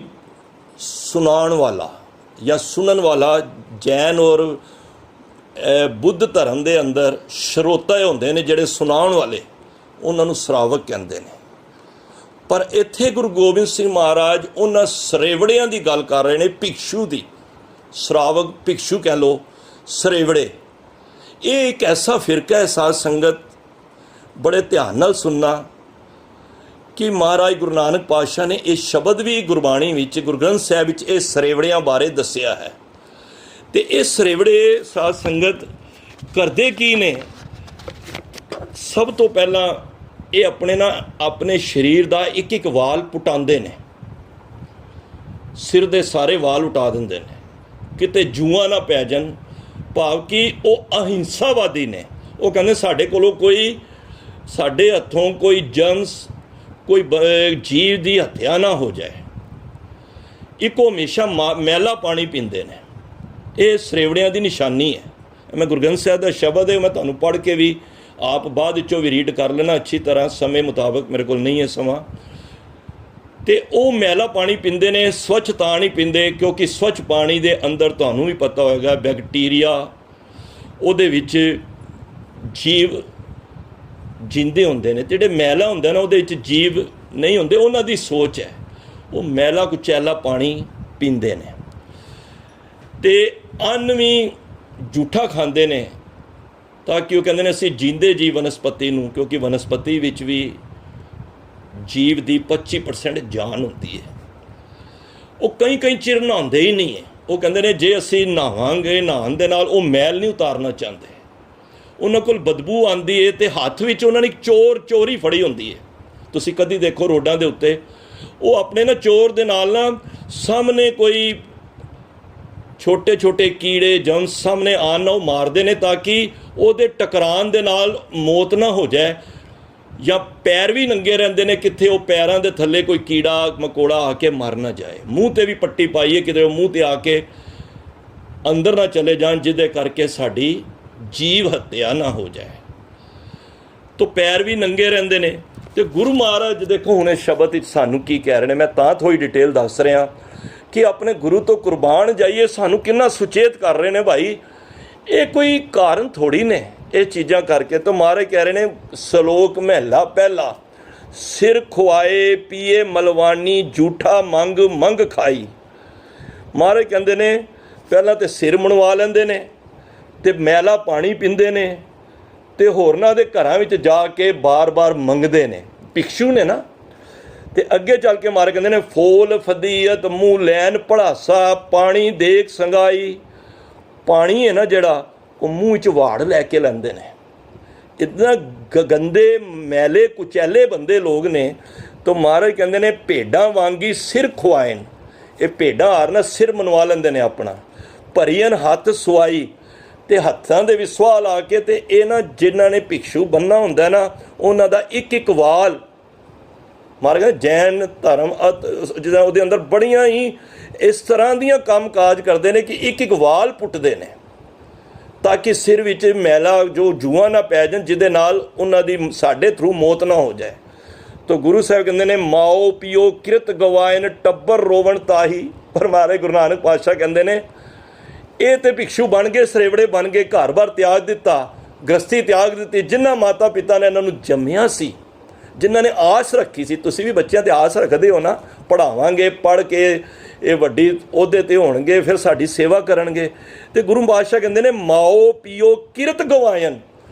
ਸੁਣਾਉਣ ਵਾਲਾ ਜਾਂ ਸੁਣਨ ਵਾਲਾ, ਜੈਨ ਔਰ ਬੁੱਧ ਧਰਮ ਦੇ ਅੰਦਰ ਸਰੋਤਾ ਹੁੰਦੇ ਨੇ ਜਿਹੜੇ ਸੁਣਾਉਣ ਵਾਲੇ, ਉਹਨਾਂ ਨੂੰ ਸਰਾਵਕ ਕਹਿੰਦੇ ਨੇ। ਪਰ ਇੱਥੇ ਗੁਰੂ ਗੋਬਿੰਦ ਸਿੰਘ ਮਹਾਰਾਜ ਉਹਨਾਂ ਸਰੇਵੜਿਆਂ ਦੀ ਗੱਲ ਕਰ ਰਹੇ ਨੇ, ਭਿਕਸ਼ੂ ਦੀ। ਸਰਾਵਕ ਭਿਕਸ਼ੂ ਕਹਿ ਲਓ, ਸਰੇਵੜੇ। ਇਹ ਇੱਕ ਐਸਾ ਫਿਰਕਾ ਹੈ ਸਾਧ ਸੰਗਤ, ਬੜੇ ਧਿਆਨ ਨਾਲ ਸੁਣਨਾ ਕਿ ਮਹਾਰਾਜ ਗੁਰੂ ਨਾਨਕ ਪਾਤਸ਼ਾਹ ਨੇ ਇਹ ਸ਼ਬਦ ਵੀ ਗੁਰਬਾਣੀ ਵਿੱਚ, ਗੁਰੂ ਗ੍ਰੰਥ ਸਾਹਿਬ ਵਿੱਚ ਇਹ ਸਰੇਵੜਿਆਂ ਬਾਰੇ ਦੱਸਿਆ ਹੈ। ਤੇ ਇਹ ਸਰੇਵੜੇ ਸਾਧ ਸੰਗਤ ਕਰਦੇ ਕੀ ਨੇ? ਸਭ ਤੋਂ ਪਹਿਲਾਂ ਇਹ ਆਪਣੇ ਸਰੀਰ ਦਾ ਇੱਕ ਇੱਕ ਵਾਲ ਪੁਟਾਉਂਦੇ ਨੇ, ਸਿਰ ਦੇ ਸਾਰੇ ਵਾਲ ਉਟਾ ਦਿੰਦੇ ਨੇ, ਕਿਤੇ ਜੂਆਂ ਨਾ ਪੈ ਜਾਣ। ਭਾਵ ਕਿ ਉਹ ਅਹਿੰਸਾਵਾਦੀ ਨੇ। ਉਹ ਕਹਿੰਦੇ ਸਾਡੇ ਕੋਲੋਂ ਕੋਈ, ਸਾਡੇ ਹੱਥੋਂ ਕੋਈ ਜਨਸ, ਕੋਈ ਜੀਵ ਦੀ ਹੱਤਿਆ ਨਾ ਹੋ ਜਾਏ। ਇੱਕੋ ਹਮੇਸ਼ਾ ਮੈਲਾ ਪਾਣੀ ਪੀਂਦੇ ਨੇ। ਇਹ ਸਰੇਵੜਿਆਂ ਦੀ ਨਿਸ਼ਾਨੀ ਹੈ। ਮੈਂ ਗੁਰੂ ਗ੍ਰੰਥ ਸਾਹਿਬ ਦਾ ਸ਼ਬਦ ਹੈ, ਮੈਂ ਤੁਹਾਨੂੰ ਪੜ੍ਹ ਕੇ ਵੀ ਆਪ ਬਾਅਦ ਵਿੱਚੋਂ ਵੀ ਰੀਡ ਕਰ ਲੈਣਾ ਅੱਛੀ ਤਰ੍ਹਾਂ, ਸਮੇਂ ਮੁਤਾਬਕ, ਮੇਰੇ ਕੋਲ ਨਹੀਂ ਹੈ ਸਮਾਂ। ਤੇ ਉਹ ਮੈਲਾ ਪਾਣੀ ਪੀਂਦੇ ਨੇ, ਸਵੱਛ ਤਾਂ ਨਹੀਂ ਪੀਂਦੇ, ਕਿਉਂਕਿ ਸਵੱਛ ਪਾਣੀ ਦੇ ਅੰਦਰ ਤੁਹਾਨੂੰ ਵੀ ਪਤਾ ਹੋਏਗਾ ਬੈਕਟੀਰੀਆ, ਉਹਦੇ ਵਿੱਚ ਜੀਵ ਜਿੰਦੇ ਹੁੰਦੇ ਨੇ। ਜਿਹੜੇ ਮੈਲਾ ਹੁੰਦਾ ਨਾ ਉਹਦੇ ਵਿੱਚ ਜੀਵ ਨਹੀਂ ਹੁੰਦੇ, ਉਹਨਾਂ ਦੀ ਸੋਚ ਹੈ। ਉਹ ਮੈਲਾ ਕੁਚੈਲਾ ਪਾਣੀ ਪੀਂਦੇ ਨੇ ਤੇ ਅੰਨ ਵੀ ਝੂਠਾ ਖਾਂਦੇ ਨੇ, ਤਾਂ ਕਿ ਉਹ ਕਹਿੰਦੇ ਨੇ ਅਸੀਂ ਜੀਂਦੇ ਜੀ ਵਨਸਪਤੀ ਨੂੰ, ਕਿਉਂਕਿ ਵਨਸਪਤੀ ਵਿੱਚ ਵੀ ਜੀਵ ਦੀ 25% ਜਾਨ ਹੁੰਦੀ ਹੈ। ਉਹ ਕਈ ਚਿਰ ਨਹਾਉਂਦੇ ਹੀ ਨਹੀਂ ਹੈ। ਉਹ ਕਹਿੰਦੇ ਨੇ ਜੇ ਅਸੀਂ ਨਹਾਵਾਂਗੇ, ਨਹਾਉਣ ਦੇ ਨਾਲ ਉਹ ਮੈਲ ਨਹੀਂ ਉਤਾਰਨਾ ਚਾਹੁੰਦੇ। ਉਹਨਾਂ ਕੋਲ ਬਦਬੂ ਆਉਂਦੀ ਹੈ ਤੇ ਹੱਥ ਵਿੱਚ ਉਹਨਾਂ ਨੇ ਚੋਰੀ ਫੜੀ ਹੁੰਦੀ ਹੈ। ਤੁਸੀਂ ਕਦੀ ਦੇਖੋ ਰੋਡਾਂ ਦੇ ਉੱਤੇ ਉਹ ਆਪਣੇ ਨਾ ਚੋਰ ਦੇ ਨਾਲ ਨਾ ਸਾਹਮਣੇ ਕੋਈ ਛੋਟੇ ਕੀੜੇ ਜਮ ਸਾਹਮਣੇ ਆਉਣ ਨਾ ਉਹ ਮਾਰਦੇ ਨੇ, ਤਾਂ ਕਿ ਉਹਦੇ ਟਕਰਾਉਣ ਦੇ ਨਾਲ ਮੌਤ ਨਾ ਹੋ ਜਾਏ। ਜਾਂ ਪੈਰ ਵੀ ਨੰਗੇ ਰਹਿੰਦੇ ਨੇ, ਕਿੱਥੇ ਉਹ ਪੈਰਾਂ ਦੇ ਥੱਲੇ ਕੋਈ ਕੀੜਾ ਮਕੌੜਾ ਆ ਕੇ ਮਰ ਨਾ ਜਾਏ। ਮੂੰਹ 'ਤੇ ਵੀ ਪੱਟੀ ਪਾਈਏ, ਕਿਤੇ ਉਹ ਮੂੰਹ 'ਤੇ ਆ ਕੇ ਅੰਦਰ ਨਾ ਚਲੇ ਜਾਣ, ਜਿਹਦੇ ਕਰਕੇ ਸਾਡੀ ਜੀਵ ਹੱਤਿਆ ਨਾ ਹੋ ਜਾਏ। ਤੋ ਪੈਰ ਵੀ ਨੰਗੇ ਰਹਿੰਦੇ ਨੇ। ਤੇ ਗੁਰੂ ਮਹਾਰਾਜ ਦੇਖੋ ਹੁਣ ਇਹ ਸ਼ਬਦ ਵਿੱਚ ਸਾਨੂੰ ਕੀ ਕਹਿ ਰਹੇ ਨੇ, ਮੈਂ ਤਾਂ ਥੋੜ੍ਹੀ ਡਿਟੇਲ ਦੱਸ ਰਿਹਾ ਕਿ ਆਪਣੇ ਗੁਰੂ ਤੋਂ ਕੁਰਬਾਨ ਜਾਈਏ। ਸਾਨੂੰ ਕਿੰਨਾ ਸੁਚੇਤ ਕਰ ਰਹੇ ਨੇ ਭਾਈ, ਇਹ ਕੋਈ ਕਾਰਨ ਥੋੜ੍ਹੀ ਨੇ ਇਹ ਚੀਜ਼ਾਂ ਕਰਕੇ। ਤਾਂ ਮਹਾਰਾਜ ਕਹਿ ਰਹੇ ਨੇ, ਸ਼ਲੋਕ ਮਹਿਲਾ ਪਹਿਲਾ, ਸਿਰ ਖੁਆਏ ਪੀਏ ਮਲਵਾਨੀ, ਝੂਠਾ ਮੰਗ ਮੰਗ ਖਾਈ। ਮਹਾਰਾਜ ਕਹਿੰਦੇ ਨੇ ਪਹਿਲਾਂ ਤਾਂ ਸਿਰ ਮੁੰਡਵਾ ਲੈਂਦੇ ਨੇ ਅਤੇ ਮੈਲਾ ਪਾਣੀ ਪੀਂਦੇ ਨੇ ਅਤੇ ਹੋਰਨਾਂ ਦੇ ਘਰਾਂ ਵਿੱਚ ਜਾ ਕੇ ਬਾਰ-ਬਾਰ ਮੰਗਦੇ ਨੇ, ਭਿਕਸ਼ੂ ਨੇ ਨਾ। ਅਤੇ ਅੱਗੇ ਚੱਲ ਕੇ ਮਹਾਰਾਜ ਕਹਿੰਦੇ ਨੇ, ਫੋਲ ਫਦੀਅਤ ਮੂੰਹ ਲੈਣ ਪੜਾਸਾ, ਪਾਣੀ ਦੇਖ ਸੰਗਾਈ। ਪਾਣੀ ਹੈ ਨਾ ਜਿਹੜਾ, ਉਹ ਮੂੰਹ 'ਚ ਵਾੜ ਲੈ ਕੇ ਲੈਂਦੇ ਨੇ। ਇੱਦਾਂ ਗੰਦੇ ਮੈਲੇ ਕੁਚੈਲੇ ਬੰਦੇ ਲੋਕ ਨੇ। ਤਾਂ ਮਹਾਰਾਜ ਕਹਿੰਦੇ ਨੇ, ਭੇਡਾਂ ਵਾਂਗੀ ਸਿਰ ਖੁਆਇਨ। ਇਹ ਭੇਡਾਂ ਹਾਰ ਸਿਰ ਮਨਵਾ ਲੈਂਦੇ ਨੇ ਆਪਣਾ। ਭਰੀਅਨ ਹੱਥ ਸੁਆਈ, ਅਤੇ ਹੱਥਾਂ ਦੇ ਵੀ ਸੁਆਹ ਲਾ ਕੇ। ਅਤੇ ਇਹ ਨਾ ਜਿਨ੍ਹਾਂ ਨੇ ਭਿਕਸ਼ੂ ਬੰਨਾ ਹੁੰਦਾ ਨਾ, ਉਹਨਾਂ ਦਾ ਇੱਕ ਇੱਕ ਵਾਲ, ਮਹਾਰਾਜ ਕਹਿੰਦੇ ਜੈਨ ਧਰਮ ਜਿੱਦਾਂ ਉਹਦੇ ਅੰਦਰ ਬੜੀਆਂ ਹੀ ਇਸ ਤਰ੍ਹਾਂ ਦੀਆਂ ਕੰਮ ਕਾਜ ਕਰਦੇ ਨੇ ਕਿ ਇੱਕ ਇੱਕ ਵਾਲ ਪੁੱਟਦੇ ਨੇ, ਤਾਂ ਕਿ ਸਿਰ ਵਿੱਚ ਮੈਲਾ ਜੋ ਜੂਆਂ ਨਾ ਪੈ ਜਾਣ, ਜਿਹਦੇ ਨਾਲ ਉਹਨਾਂ ਦੀ ਸਾਡੇ ਥਰੂ ਮੌਤ ਨਾ ਹੋ ਜਾਏ। ਤਾਂ ਗੁਰੂ ਸਾਹਿਬ ਕਹਿੰਦੇ ਨੇ, ਮਾਓ ਪੀਓ ਕਿਰਤ ਗਵਾਇਨ, ਟੱਬਰ ਰੋਵਣ ਤਾਹੀ। ਪਰ ਮਹਾਰਾਜ ਗੁਰੂ ਨਾਨਕ ਪਾਤਸ਼ਾਹ ਕਹਿੰਦੇ ਨੇ, ਇਹ ਤੇ ਭਿਕਸ਼ੂ ਬਣ ਗਏ, ਸਰੇਵੜੇ ਬਣ ਗਏ, ਘਰ-ਬਾਰ ਤਿਆਗ ਦਿੱਤਾ, ਗ੍ਰਸਤੀ ਤਿਆਗ ਦਿੱਤੀ। ਜਿਨ੍ਹਾਂ ਮਾਤਾ ਪਿਤਾ ਨੇ ਇਹਨਾਂ ਨੂੰ ਜੰਮਿਆ ਸੀ, ਜਿਨ੍ਹਾਂ ਨੇ ਆਸ ਰੱਖੀ ਸੀ, ਤੁਸੀਂ ਵੀ ਬੱਚਿਆਂ 'ਤੇ ਆਸ ਰੱਖਦੇ ਹੋ ਨਾ, ਪੜ੍ਹਾਵਾਂਗੇ, ਪੜ੍ਹ ਕੇ ਇਹ ਵੱਡੀ ਅਹੁਦੇ 'ਤੇ ਹੋਣਗੇ, ਫਿਰ ਸਾਡੀ ਸੇਵਾ ਕਰਨਗੇ। ਅਤੇ ਗੁਰੂ ਪਾਤਸ਼ਾਹ ਕਹਿੰਦੇ ਨੇ, ਮਾਓ ਪੀਓ ਕਿਰਤ ਗਵਾਇਨ।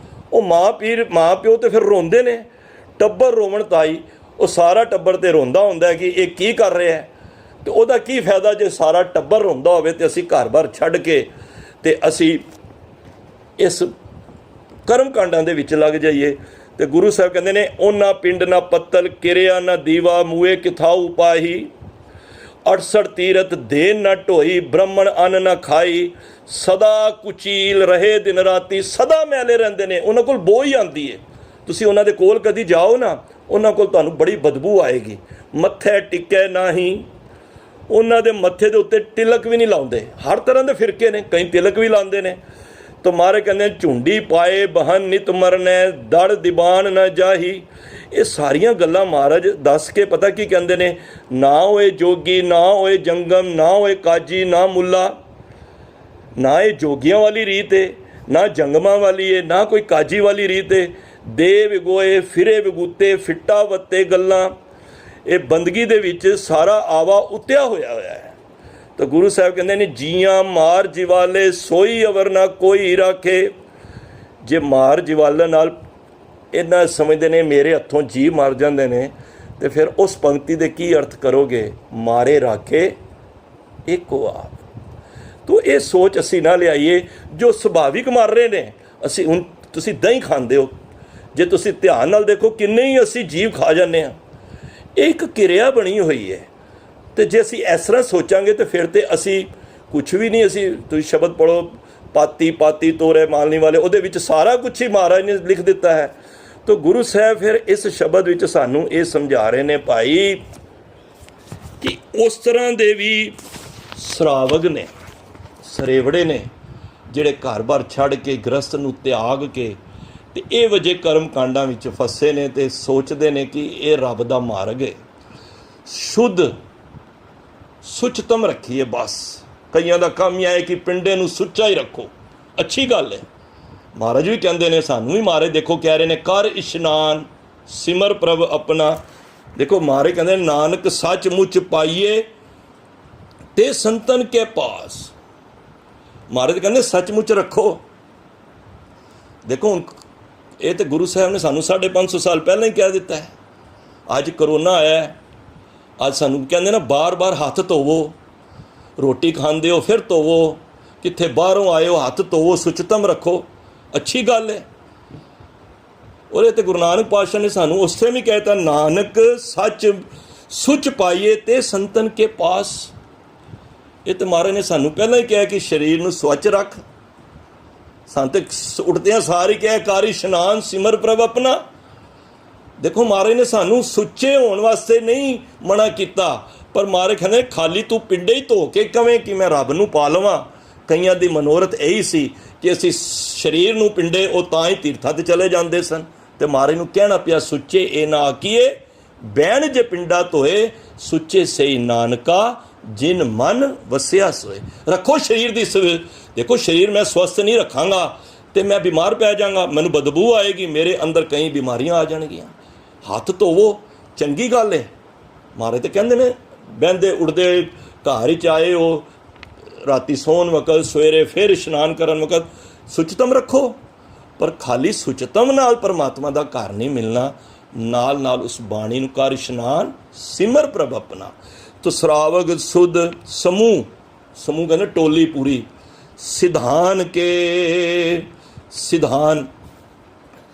ਉਹ ਮਾਂ ਪਿਓ ਤਾਂ ਫਿਰ ਰੋਂਦੇ ਨੇ, ਟੱਬਰ ਰੋਵਣ ਤਾਈ। ਉਹ ਸਾਰਾ ਟੱਬਰ ਤਾਂ ਰੋਂਦਾ ਹੁੰਦਾ ਕਿ ਇਹ ਕੀ ਕਰ ਰਿਹਾ, ਅਤੇ ਉਹਦਾ ਕੀ ਫਾਇਦਾ ਜੇ ਸਾਰਾ ਟੱਬਰ ਰੋਂਦਾ ਹੋਵੇ ਅਤੇ ਅਸੀਂ ਘਰ-ਬਾਰ ਛੱਡ ਕੇ ਅਤੇ ਅਸੀਂ ਇਸ ਕਰਮ ਕਾਂਡਾਂ ਦੇ ਵਿੱਚ ਲੱਗ ਜਾਈਏ। ਅਤੇ ਗੁਰੂ ਸਾਹਿਬ ਕਹਿੰਦੇ ਨੇ, ਉਹਨਾਂ ਪਿੰਡ ਨਾ ਪੱਤਲ ਕਿਰਿਆ, ਨਾ ਦੀਵਾ ਮੂਏ ਕਿਥਾਊ ਪਾਹੀ, 68 ਤੀਰਥ ਦੇਨ ਨਾ ਢੋਈ, ਬ੍ਰਾਹਮਣ ਅੰਨ ਨਾ ਖਾਈ, ਸਦਾ ਕੁਚੀਲ ਰਹੇ ਦਿਨ ਰਾਤੀ। ਸਦਾ ਮੈਲੇ ਰਹਿੰਦੇ ਨੇ, ਉਹਨਾਂ ਕੋਲ ਬੋਝ ਆਉਂਦੀ ਹੈ। ਤੁਸੀਂ ਉਹਨਾਂ ਦੇ ਕੋਲ ਕਦੀ ਜਾਓ ਨਾ, ਉਹਨਾਂ ਕੋਲ ਤੁਹਾਨੂੰ ਬੜੀ ਬਦਬੂ ਆਏਗੀ। ਮੱਥੇ ਟਿੱਕੇ ਨਹੀਂ, ਉਹਨਾਂ ਦੇ ਮੱਥੇ ਦੇ ਉੱਤੇ ਤਿਲਕ ਵੀ ਨਹੀਂ ਲਾਉਂਦੇ। ਹਰ ਤਰ੍ਹਾਂ ਦੇ ਫਿਰਕੇ ਨੇ, ਕਈ ਤਿਲਕ ਵੀ ਲਾਉਂਦੇ ਨੇ। ਤਾਂ ਮਹਾਰਾਜ ਕਹਿੰਦੇ, ਝੁੰਡੀ ਪਾਏ ਬਹਨ ਨਿਤ ਮਰਨੈ, ਦੜ ਦੀਵਾਨ ਨਾ ਜਾਹੀ। ਇਹ ਸਾਰੀਆਂ ਗੱਲਾਂ ਮਹਾਰਾਜ ਦੱਸ ਕੇ ਪਤਾ ਕੀ ਕਹਿੰਦੇ ਨੇ, ਨਾ ਹੋਏ ਜੋਗੀ, ਨਾ ਹੋਏ ਜੰਗਮ, ਨਾ ਹੋਏ ਕਾਜੀ, ਨਾ ਮੁੱਲਾ। ਨਾ ਇਹ ਜੋਗੀਆਂ ਵਾਲੀ ਰੀਤ ਹੈ, ਨਾ ਜੰਗਮਾਂ ਵਾਲੀ ਹੈ, ਨਾ ਕੋਈ ਕਾਜੀ ਵਾਲੀ ਰੀਤ ਹੈ। ਦੇ ਵਿਗੋਏ ਫਿਰੇ ਵਿਗੂਤੇ, ਫਿੱਟਾ ਵੱਤੇ ਗੱਲਾਂ। ਇਹ ਬੰਦਗੀ ਦੇ ਵਿੱਚ ਸਾਰਾ ਆਵਾ ਉਤਿਆ ਹੋਇਆ ਹੈ। ਤਾਂ ਗੁਰੂ ਸਾਹਿਬ ਕਹਿੰਦੇ ਨੇ, ਜੀਆਂ ਮਾਰ ਜਿਵਾਲੇ, ਸੋਈ ਅਵਰ ਨਾ ਕੋਈ ਰਾਖੇ। ਜੇ ਮਾਰ ਜਿਵਾਲੇ ਨਾਲ ਇਹਨਾਂ ਸਮਝਦੇ ਨੇ ਮੇਰੇ ਹੱਥੋਂ ਜੀ ਮਰ ਜਾਂਦੇ ਨੇ, ਅਤੇ ਫਿਰ ਉਸ ਪੰਕਤੀ ਦੇ ਕੀ ਅਰਥ ਕਰੋਗੇ, ਮਾਰੇ ਰਾਖੇ ਇੱਕੋ ਆਪ। ਤੋ ਇਹ ਸੋਚ ਅਸੀਂ ਨਾ ਲਿਆਈਏ ਜੋ ਸੁਭਾਵਿਕ ਮਰ ਰਹੇ ਨੇ। ਅਸੀਂ ਹੁਣ ਤੁਸੀਂ ਦਹੀਂ ਖਾਂਦੇ ਹੋ, ਜੇ ਤੁਸੀਂ ਧਿਆਨ ਨਾਲ ਦੇਖੋ ਕਿੰਨੇ ਹੀ ਅਸੀਂ ਜੀਵ ਖਾ ਜਾਂਦੇ ਹਾਂ। ਇਹ ਇੱਕ ਕਿਰਿਆ ਬਣੀ ਹੋਈ ਹੈ। ਅਤੇ ਜੇ ਅਸੀਂ ਇਸ ਤਰ੍ਹਾਂ ਸੋਚਾਂਗੇ ਤਾਂ ਫਿਰ ਤਾਂ ਅਸੀਂ ਕੁਛ ਵੀ ਨਹੀਂ। ਅਸੀਂ ਤੁਸੀਂ ਸ਼ਬਦ ਪੜ੍ਹੋ, ਪਾਤੀ ਪਾਤੀ ਤੋਰੇ ਮਾਲਣੀ ਵਾਲੇ, ਉਹਦੇ ਵਿੱਚ ਸਾਰਾ ਕੁਛ ਹੀ ਮਹਾਰਾਜ ਨੇ ਲਿਖ ਦਿੱਤਾ ਹੈ। ਤਾਂ ਗੁਰੂ ਸਾਹਿਬ ਫਿਰ ਇਸ ਸ਼ਬਦ ਵਿੱਚ ਸਾਨੂੰ ਇਹ ਸਮਝਾ ਰਹੇ ਨੇ ਭਾਈ ਕਿ ਉਸ ਤਰ੍ਹਾਂ ਦੇ ਵੀ ਸਰਾਵਗ ਨੇ, ਸਰੇਵੜੇ ਨੇ, ਜਿਹੜੇ ਘਰ-ਬਾਰ ਛੱਡ ਕੇ ਗ੍ਰਸਤ ਨੂੰ ਤਿਆਗ ਕੇ ਅਤੇ ਇਹ ਵਜੇ ਕਰਮ ਕਾਂਡਾਂ ਵਿੱਚ ਫਸੇ ਨੇ ਅਤੇ ਸੋਚਦੇ ਨੇ ਕਿ ਇਹ ਰੱਬ ਦਾ ਮਾਰਗ ਹੈ। ਸ਼ੁੱਧ ਸੁਚਤਮ ਰੱਖੀਏ ਬਸ। ਕਈਆਂ ਦਾ ਕੰਮ ਹੀ ਹੈ ਕਿ ਪਿੰਡੇ ਨੂੰ ਸੁੱਚਾ ਹੀ ਰੱਖੋ। ਅੱਛੀ ਗੱਲ ਹੈ, ਮਹਾਰਾਜ ਵੀ ਕਹਿੰਦੇ ਨੇ, ਸਾਨੂੰ ਵੀ ਮਹਾਰਾਜ ਦੇਖੋ ਕਹਿ ਰਹੇ ਨੇ, ਕਰ ਇਸ਼ਨਾਨ ਸਿਮਰ ਪ੍ਰਭ ਆਪਣਾ। ਦੇਖੋ ਮਹਾਰਾਜ ਕਹਿੰਦੇ ਨਾਨਕ ਸੱਚ ਮੁੱਚ ਪਾਈਏ ਤੇ ਸੰਤਨ ਕੇ ਪਾਸ। ਮਹਾਰਾਜ ਕਹਿੰਦੇ ਸੱਚਮੁੱਚ ਰੱਖੋ। ਦੇਖੋ ਹੁਣ ਇਹ ਤਾਂ ਗੁਰੂ ਸਾਹਿਬ ਨੇ ਸਾਨੂੰ 550 ਸਾਲ ਪਹਿਲਾਂ ਹੀ ਕਹਿ ਦਿੱਤਾ ਹੈ। ਅੱਜ ਕਰੋਨਾ ਆਇਆ, ਅੱਜ ਸਾਨੂੰ ਕਹਿੰਦੇ ਨਾ ਬਾਰ-ਬਾਰ ਹੱਥ ਧੋਵੋ, ਰੋਟੀ ਖਾਂਦੇ ਹੋ ਫਿਰ ਧੋਵੋ, ਕਿੱਥੇ ਬਾਹਰੋਂ ਆਏ ਹੋ ਹੱਥ ਧੋਵੋ, ਸੁਚਤਮ ਰੱਖੋ। ਅੱਛੀ ਗੱਲ ਹੈ। ਔਰ ਇਹ ਤਾਂ ਗੁਰੂ ਨਾਨਕ ਪਾਤਸ਼ਾਹ ਨੇ ਸਾਨੂੰ ਉਸ ਟਾਈਮ ਹੀ ਕਹਿ ਦਿੱਤਾ, ਨਾਨਕ ਸੱਚ ਸੁਚ ਪਾਈਏ ਤੇ ਸੰਤਨ ਕੇ ਪਾਸ। ਇਹ ਤਾਂ ਮਹਾਰਾਜ ਨੇ ਸਾਨੂੰ ਪਹਿਲਾਂ ਹੀ ਕਿਹਾ ਕਿ ਸਰੀਰ ਨੂੰ ਸਵੱਛ ਰੱਖ। ਸਾਨੂੰ ਤਾਂ ਉੱਠਦਿਆਂ ਸਾਰ ਹੀ ਕਿਹਾ, ਕਰ ਇਸ਼ਨਾਨ ਸਿਮਰ ਪ੍ਰਭ ਆਪਣਾ। ਦੇਖੋ ਮਹਾਰਾਜ ਨੇ ਸਾਨੂੰ ਸੁੱਚੇ ਹੋਣ ਵਾਸਤੇ ਨਹੀਂ ਮਨਾ ਕੀਤਾ, ਪਰ ਮਹਾਰਾਜ ਕਹਿੰਦੇ ਖਾਲੀ ਤੂੰ ਪਿੰਡੇ ਹੀ ਧੋ ਕੇ ਕਵੇਂ ਕਿ ਮੈਂ ਰੱਬ ਨੂੰ ਪਾ ਲਵਾਂ। ਕਈਆਂ ਦੀ ਮਨੋਰਥ ਇਹੀ ਸੀ ਕਿ ਅਸੀਂ ਸਰੀਰ ਨੂੰ ਪਿੰਡੇ, ਉਹ ਤਾਂ ਹੀ ਤੀਰਥਾਂ 'ਤੇ ਚਲੇ ਜਾਂਦੇ ਸਨ। ਤੇ ਮਹਾਰਾਜ ਨੂੰ ਕਹਿਣਾ ਪਿਆ ਸੁੱਚੇ ਇਹ ਨਾ ਆਖੀਏ, ਬਹਿਣ ਜੇ ਪਿੰਡਾ ਧੋਏ, ਸੁੱਚੇ ਸਹੀ ਨਾਨਕਾ ਜਿਨ ਮਨ ਵਸਿਆ ਸੋਏ। ਰੱਖੋ ਸਰੀਰ ਦੀ ਦੇਖੋ ਸਰੀਰ ਮੈਂ ਸਵਸਥ ਨਹੀਂ ਰੱਖਾਂਗਾ ਤੇ ਮੈਂ ਬਿਮਾਰ ਪੈ ਜਾਵਾਂਗਾ, ਮੈਨੂੰ ਬਦਬੂ ਆਏਗੀ, ਮੇਰੇ ਅੰਦਰ ਕਈ ਬਿਮਾਰੀਆਂ ਆ ਜਾਣਗੀਆਂ। ਹੱਥ ਧੋਵੋ, ਚੰਗੀ ਗੱਲ ਹੈ। ਮਹਾਰਾਜ ਤੇ ਕਹਿੰਦੇ ਨੇ ਬਹਿੰਦੇ ਉੱਠਦੇ ਘਰ ਵਿੱਚ ਆਏ ਹੋ, ਰਾਤੀ ਸੌਣ ਵਕਤ, ਸਵੇਰੇ ਫਿਰ ਇਸ਼ਨਾਨ ਕਰਨ ਵਕਤ ਸੁਚਤਮ ਰੱਖੋ। ਪਰ ਖਾਲੀ ਸੁਚਤਮ ਨਾਲ ਪਰਮਾਤਮਾ ਦਾ ਘਰ ਨਹੀਂ ਮਿਲਣਾ, ਨਾਲ ਨਾਲ ਉਸ ਬਾਣੀ ਨੂੰ ਕਰ ਇਸ਼ਨਾਨ, ਸਿਮਰ ਪ੍ਰਭ ਆਪਣਾ। ਤੋ ਸਰਾਵਗ ਸੁਧ ਸਮੂਹ, ਸਮੂਹ ਕਹਿੰਦੇ ਟੋਲੀ ਪੂਰੀ, ਸਿਧਾਨ ਕੇ, ਸਿਧਾਨ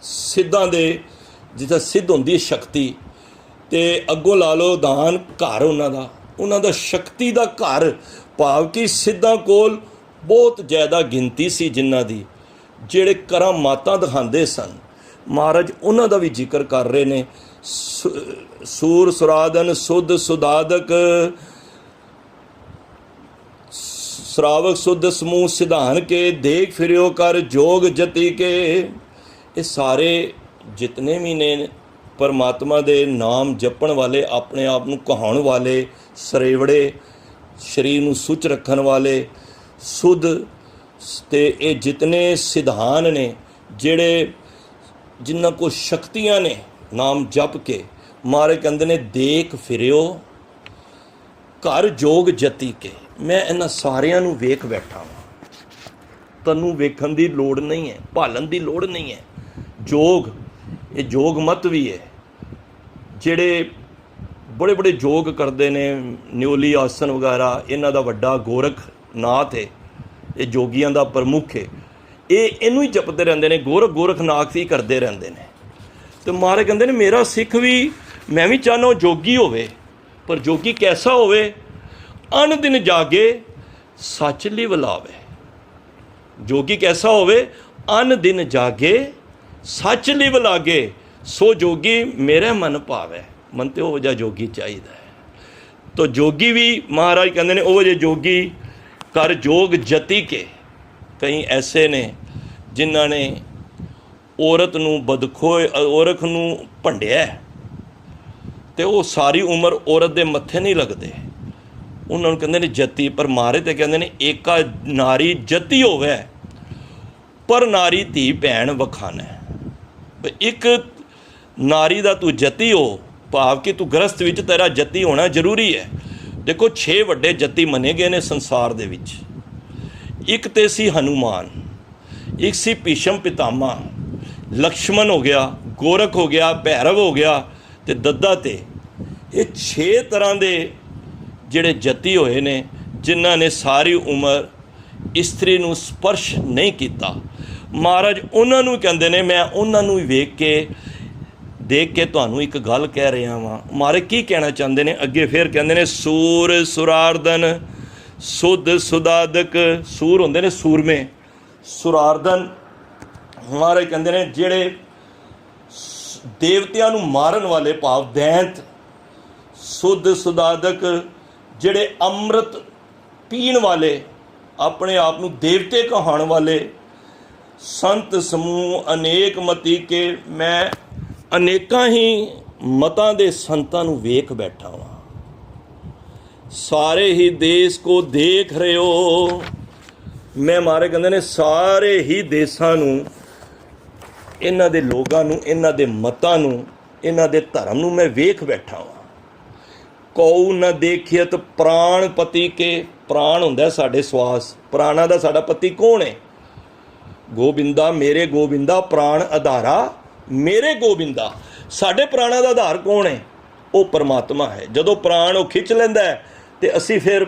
ਸਿੱਧਾਂ ਦੇ, ਜਿੱਥੇ ਸਿੱਧ ਹੁੰਦੀ ਹੈ ਸ਼ਕਤੀ, ਤੇ ਅੱਗੋਂ ਲਾ ਲਓ ਦਾਨ, ਘਰ ਉਹਨਾਂ ਦਾ ਸ਼ਕਤੀ ਦਾ ਘਰ, ਭਾਵ ਕਿ ਸਿੱਧਾਂ ਕੋਲ ਬਹੁਤ ਜ਼ਿਆਦਾ ਗਿਣਤੀ ਸੀ ਜਿਨ੍ਹਾਂ ਦੀ, ਜਿਹੜੇ ਕਰਾਮਾਤਾਂ ਦਿਖਾਉਂਦੇ ਸਨ। ਮਹਾਰਾਜ ਉਹਨਾਂ ਦਾ ਵੀ ਜ਼ਿਕਰ ਕਰ ਰਹੇ ਨੇ। ਸੂਰ ਸੁਰਾਦਨ ਸੁਧ ਸੁਦਾਦਕ, ਸਰਾਵਕ ਸੁਧ ਸਮੂਹ ਸਿਧਾਨ ਕੇ, ਦੇਖ ਫਿਰਿਓ ਕਰ ਜੋਗ ਜਤੀ ਕੇ। ਇਹ ਸਾਰੇ ਜਿਤਨੇ ਵੀ ਨੇ ਪਰਮਾਤਮਾ ਦੇ ਨਾਮ ਜਪਣ ਵਾਲੇ, ਆਪਣੇ ਆਪ ਨੂੰ ਕਹਾਉਣ ਵਾਲੇ, ਸਰੇਵੜੇ, ਸਰੀਰ ਨੂੰ ਸੁੱਚ ਰੱਖਣ ਵਾਲੇ, ਸੁਧ, ਤੇ ਇਹ ਜਿਤਨੇ ਸਿਧਾਨ ਨੇ, ਜਿਹੜੇ ਜਿਨ੍ਹਾਂ ਕੋਲ ਸ਼ਕਤੀਆਂ ਨੇ ਨਾਮ ਜਪ ਕੇ, ਮਹਾਰਾਜ ਕਹਿੰਦੇ ਨੇ ਦੇਖ ਫਿਰਿਓ ਘਰ ਜੋਗ ਜਤੀ ਕੇ। ਮੈਂ ਇਹਨਾਂ ਸਾਰਿਆਂ ਨੂੰ ਵੇਖ ਬੈਠਾ ਵਾਂ, ਤੈਨੂੰ ਵੇਖਣ ਦੀ ਲੋੜ ਨਹੀਂ ਹੈ, ਭਾਲਣ ਦੀ ਲੋੜ ਨਹੀਂ ਹੈ। ਜੋਗ, ਇਹ ਜੋਗ ਮਤ ਵੀ ਹੈ। ਜਿਹੜੇ ਬੜੇ ਬੜੇ ਜੋਗ ਕਰਦੇ ਨੇ, ਨਿਉਲੀ ਆਸਨ ਵਗੈਰਾ, ਇਹਨਾਂ ਦਾ ਵੱਡਾ ਗੋਰਖਨਾਥ ਹੈ, ਇਹ ਜੋਗੀਆਂ ਦਾ ਪ੍ਰਮੁੱਖ ਹੈ। ਇਹਨੂੰ ਹੀ ਜਪਦੇ ਰਹਿੰਦੇ ਨੇ, ਗੋਰਖਨਾਥ ਹੀ ਕਰਦੇ ਰਹਿੰਦੇ ਨੇ। ਤੇ ਮਹਾਰਾਜ ਕਹਿੰਦੇ ਨੇ ਮੇਰਾ ਸਿੱਖ ਵੀ, ਮੈਂ ਵੀ ਚਾਹੁੰਦਾ ਜੋਗੀ ਹੋਵੇ, ਪਰ ਜੋਗੀ ਕੈਸਾ ਹੋਵੇ? ਅਨ ਦਿਨ ਜਾਗੇ ਸੱਚ ਲਿਵ ਲਾਵੇ। ਜੋਗੀ ਕੈਸਾ ਹੋਵੇ? ਅਨ ਦਿਨ ਜਾਗੇ ਸੱਚ ਲਿਵ ਲਾਗੇ, ਸੋ ਜੋਗੀ ਮੇਰੇ ਮਨ ਭਾਵੇ। ਮਨ ਤੇ ਉਹ ਜਿਹਾ ਜੋਗੀ ਚਾਹੀਦਾ ਹੈ। ਤੋ ਜੋਗੀ ਵੀ ਮਹਾਰਾਜ ਕਹਿੰਦੇ ਨੇ ਉਹ ਜਿਹੇ ਜੋਗੀ ਕਰ ਜੋਗ ਜਤੀ ਕੇ। ਕਈ ਐਸੇ ਨੇ ਜਿਨ੍ਹਾਂ ਨੇ ਔਰਤ ਨੂੰ ਬਦਖੋਏ, ਔਰਤ ਨੂੰ ਭੰਡਿਆ, ਤੇ ਉਹ ਸਾਰੀ ਉਮਰ ਔਰਤ ਦੇ ਮੱਥੇ ਨਹੀਂ ਲੱਗਦੇ, ਉਹਨਾਂ ਨੂੰ ਕਹਿੰਦੇ ਨੇ ਜਤੀ। ਪਰ ਮਾਰੇ ਤੇ ਕਹਿੰਦੇ ਨੇ ਏਕਾ ਨਾਰੀ ਜਤੀ ਹੋਵੇ, ਪਰ ਨਾਰੀ ਧੀ ਭੈਣ ਵਖਾਨਾ। ਇੱਕ ਨਾਰੀ ਦਾ ਤੂੰ ਜਤੀ ਹੋ, ਭਾਵ ਕਿ ਤੂੰ ਗ੍ਰਸਥ ਵਿੱਚ ਤੇਰਾ ਜਤੀ ਹੋਣਾ ਜ਼ਰੂਰੀ ਹੈ। ਦੇਖੋ 6 ਵੱਡੇ ਜਤੀ ਮੰਨੇ ਗਏ ਨੇ ਸੰਸਾਰ ਦੇ ਵਿੱਚ। ਇੱਕ ਤੇ ਸੀ ਹਨੂਮਾਨ, ਇੱਕ ਸੀ ਭੀਸ਼ਮ ਪਿਤਾਮਾ, ਲਕਸ਼ਮਣ ਹੋ ਗਿਆ, ਗੋਰਖ ਹੋ ਗਿਆ, ਭੈਰਵ ਹੋ ਗਿਆ, ਤੇ ਦੱਦਾ ਤੇ। ਇਹ 6 ਤਰ੍ਹਾਂ ਦੇ ਜਿਹੜੇ ਜਤੀ ਹੋਏ ਨੇ, ਜਿਨ੍ਹਾਂ ਨੇ ਸਾਰੀ ਉਮਰ ਇਸਤਰੀ ਨੂੰ ਸਪਰਸ਼ ਨਹੀਂ ਕੀਤਾ। ਮਹਾਰਾਜ ਉਹਨਾਂ ਨੂੰ ਕਹਿੰਦੇ ਨੇ, ਮੈਂ ਉਹਨਾਂ ਨੂੰ ਵੇਖ ਕੇ ਦੇਖ ਕੇ ਤੁਹਾਨੂੰ ਇੱਕ ਗੱਲ ਕਹਿ ਰਿਹਾ ਵਾਂ। ਮਹਾਰਾਜ ਕੀ ਕਹਿਣਾ ਚਾਹੁੰਦੇ ਨੇ ਅੱਗੇ? ਫਿਰ ਕਹਿੰਦੇ ਨੇ ਸੂਰ ਸੁਰਾਰਦਨ ਸੁਧ ਸੁਦਾਦਕ। ਸੂਰ ਹੁੰਦੇ ਨੇ ਸੂਰਮੇ, ਸੁਰਾਰਦਨ ਮਹਾਰਾਜ ਕਹਿੰਦੇ ਨੇ ਜਿਹੜੇ ਦੇਵਤਿਆਂ ਨੂੰ ਮਾਰਨ ਵਾਲੇ, ਭਾਵ ਦੈਂਤ। ਸੁਧ ਸੁਦਾਦਕ ਜਿਹੜੇ ਅੰਮ੍ਰਿਤ ਪੀਣ ਵਾਲੇ, ਆਪਣੇ ਆਪ ਨੂੰ ਦੇਵਤੇ ਕਹਾਉਣ ਵਾਲੇ। ਸੰਤ ਸਮੂਹ ਅਨੇਕ ਮਤੀ ਕੇ, ਮੈਂ ਅਨੇਕਾਂ ਹੀ ਮਤਾਂ ਦੇ ਸੰਤਾਂ ਨੂੰ ਵੇਖ ਬੈਠਾ ਵਾਂ। ਸਾਰੇ ਹੀ ਦੇਸ਼ ਕੋ ਦੇਖ ਰਹੇ ਹੋ। ਮੈਂ ਮਾਰੇ ਕਹਿੰਦੇ ਨੇ ਸਾਰੇ ਹੀ ਦੇਸ਼ਾਂ ਨੂੰ, ਇਹਨਾਂ ਦੇ ਲੋਕਾਂ ਨੂੰ, ਇਹਨਾਂ ਦੇ ਮਤਾਂ ਨੂੰ, ਇਹਨਾਂ ਦੇ ਧਰਮ ਨੂੰ ਮੈਂ ਵੇਖ ਬੈਠਾ ਵਾਂ। ਕਉ ਨਾ ਦੇਖਿਅਤ ਪ੍ਰਾਣ ਪਤੀ ਕੇ। ਪ੍ਰਾਣ ਹੁੰਦਾ ਸਾਡੇ ਸਵਾਸ, ਪ੍ਰਾਣਾਂ ਦਾ ਸਾਡਾ ਪਤੀ ਕੌਣ ਹੈ? ਗੋਬਿੰਦਾ ਮੇਰੇ ਗੋਬਿੰਦਾ, ਪ੍ਰਾਣ ਆਧਾਰਾ ਮੇਰੇ ਗੋਬਿੰਦਾ। ਸਾਡੇ ਪ੍ਰਾਣਾਂ ਦਾ ਆਧਾਰ ਕੌਣ ਹੈ? ਉਹ ਪਰਮਾਤਮਾ ਹੈ। ਜਦੋਂ ਪ੍ਰਾਣ ਉਹ ਖਿੱਚ ਲੈਂਦਾ ਹੈ ਤੇ ਅਸੀਂ ਫਿਰ,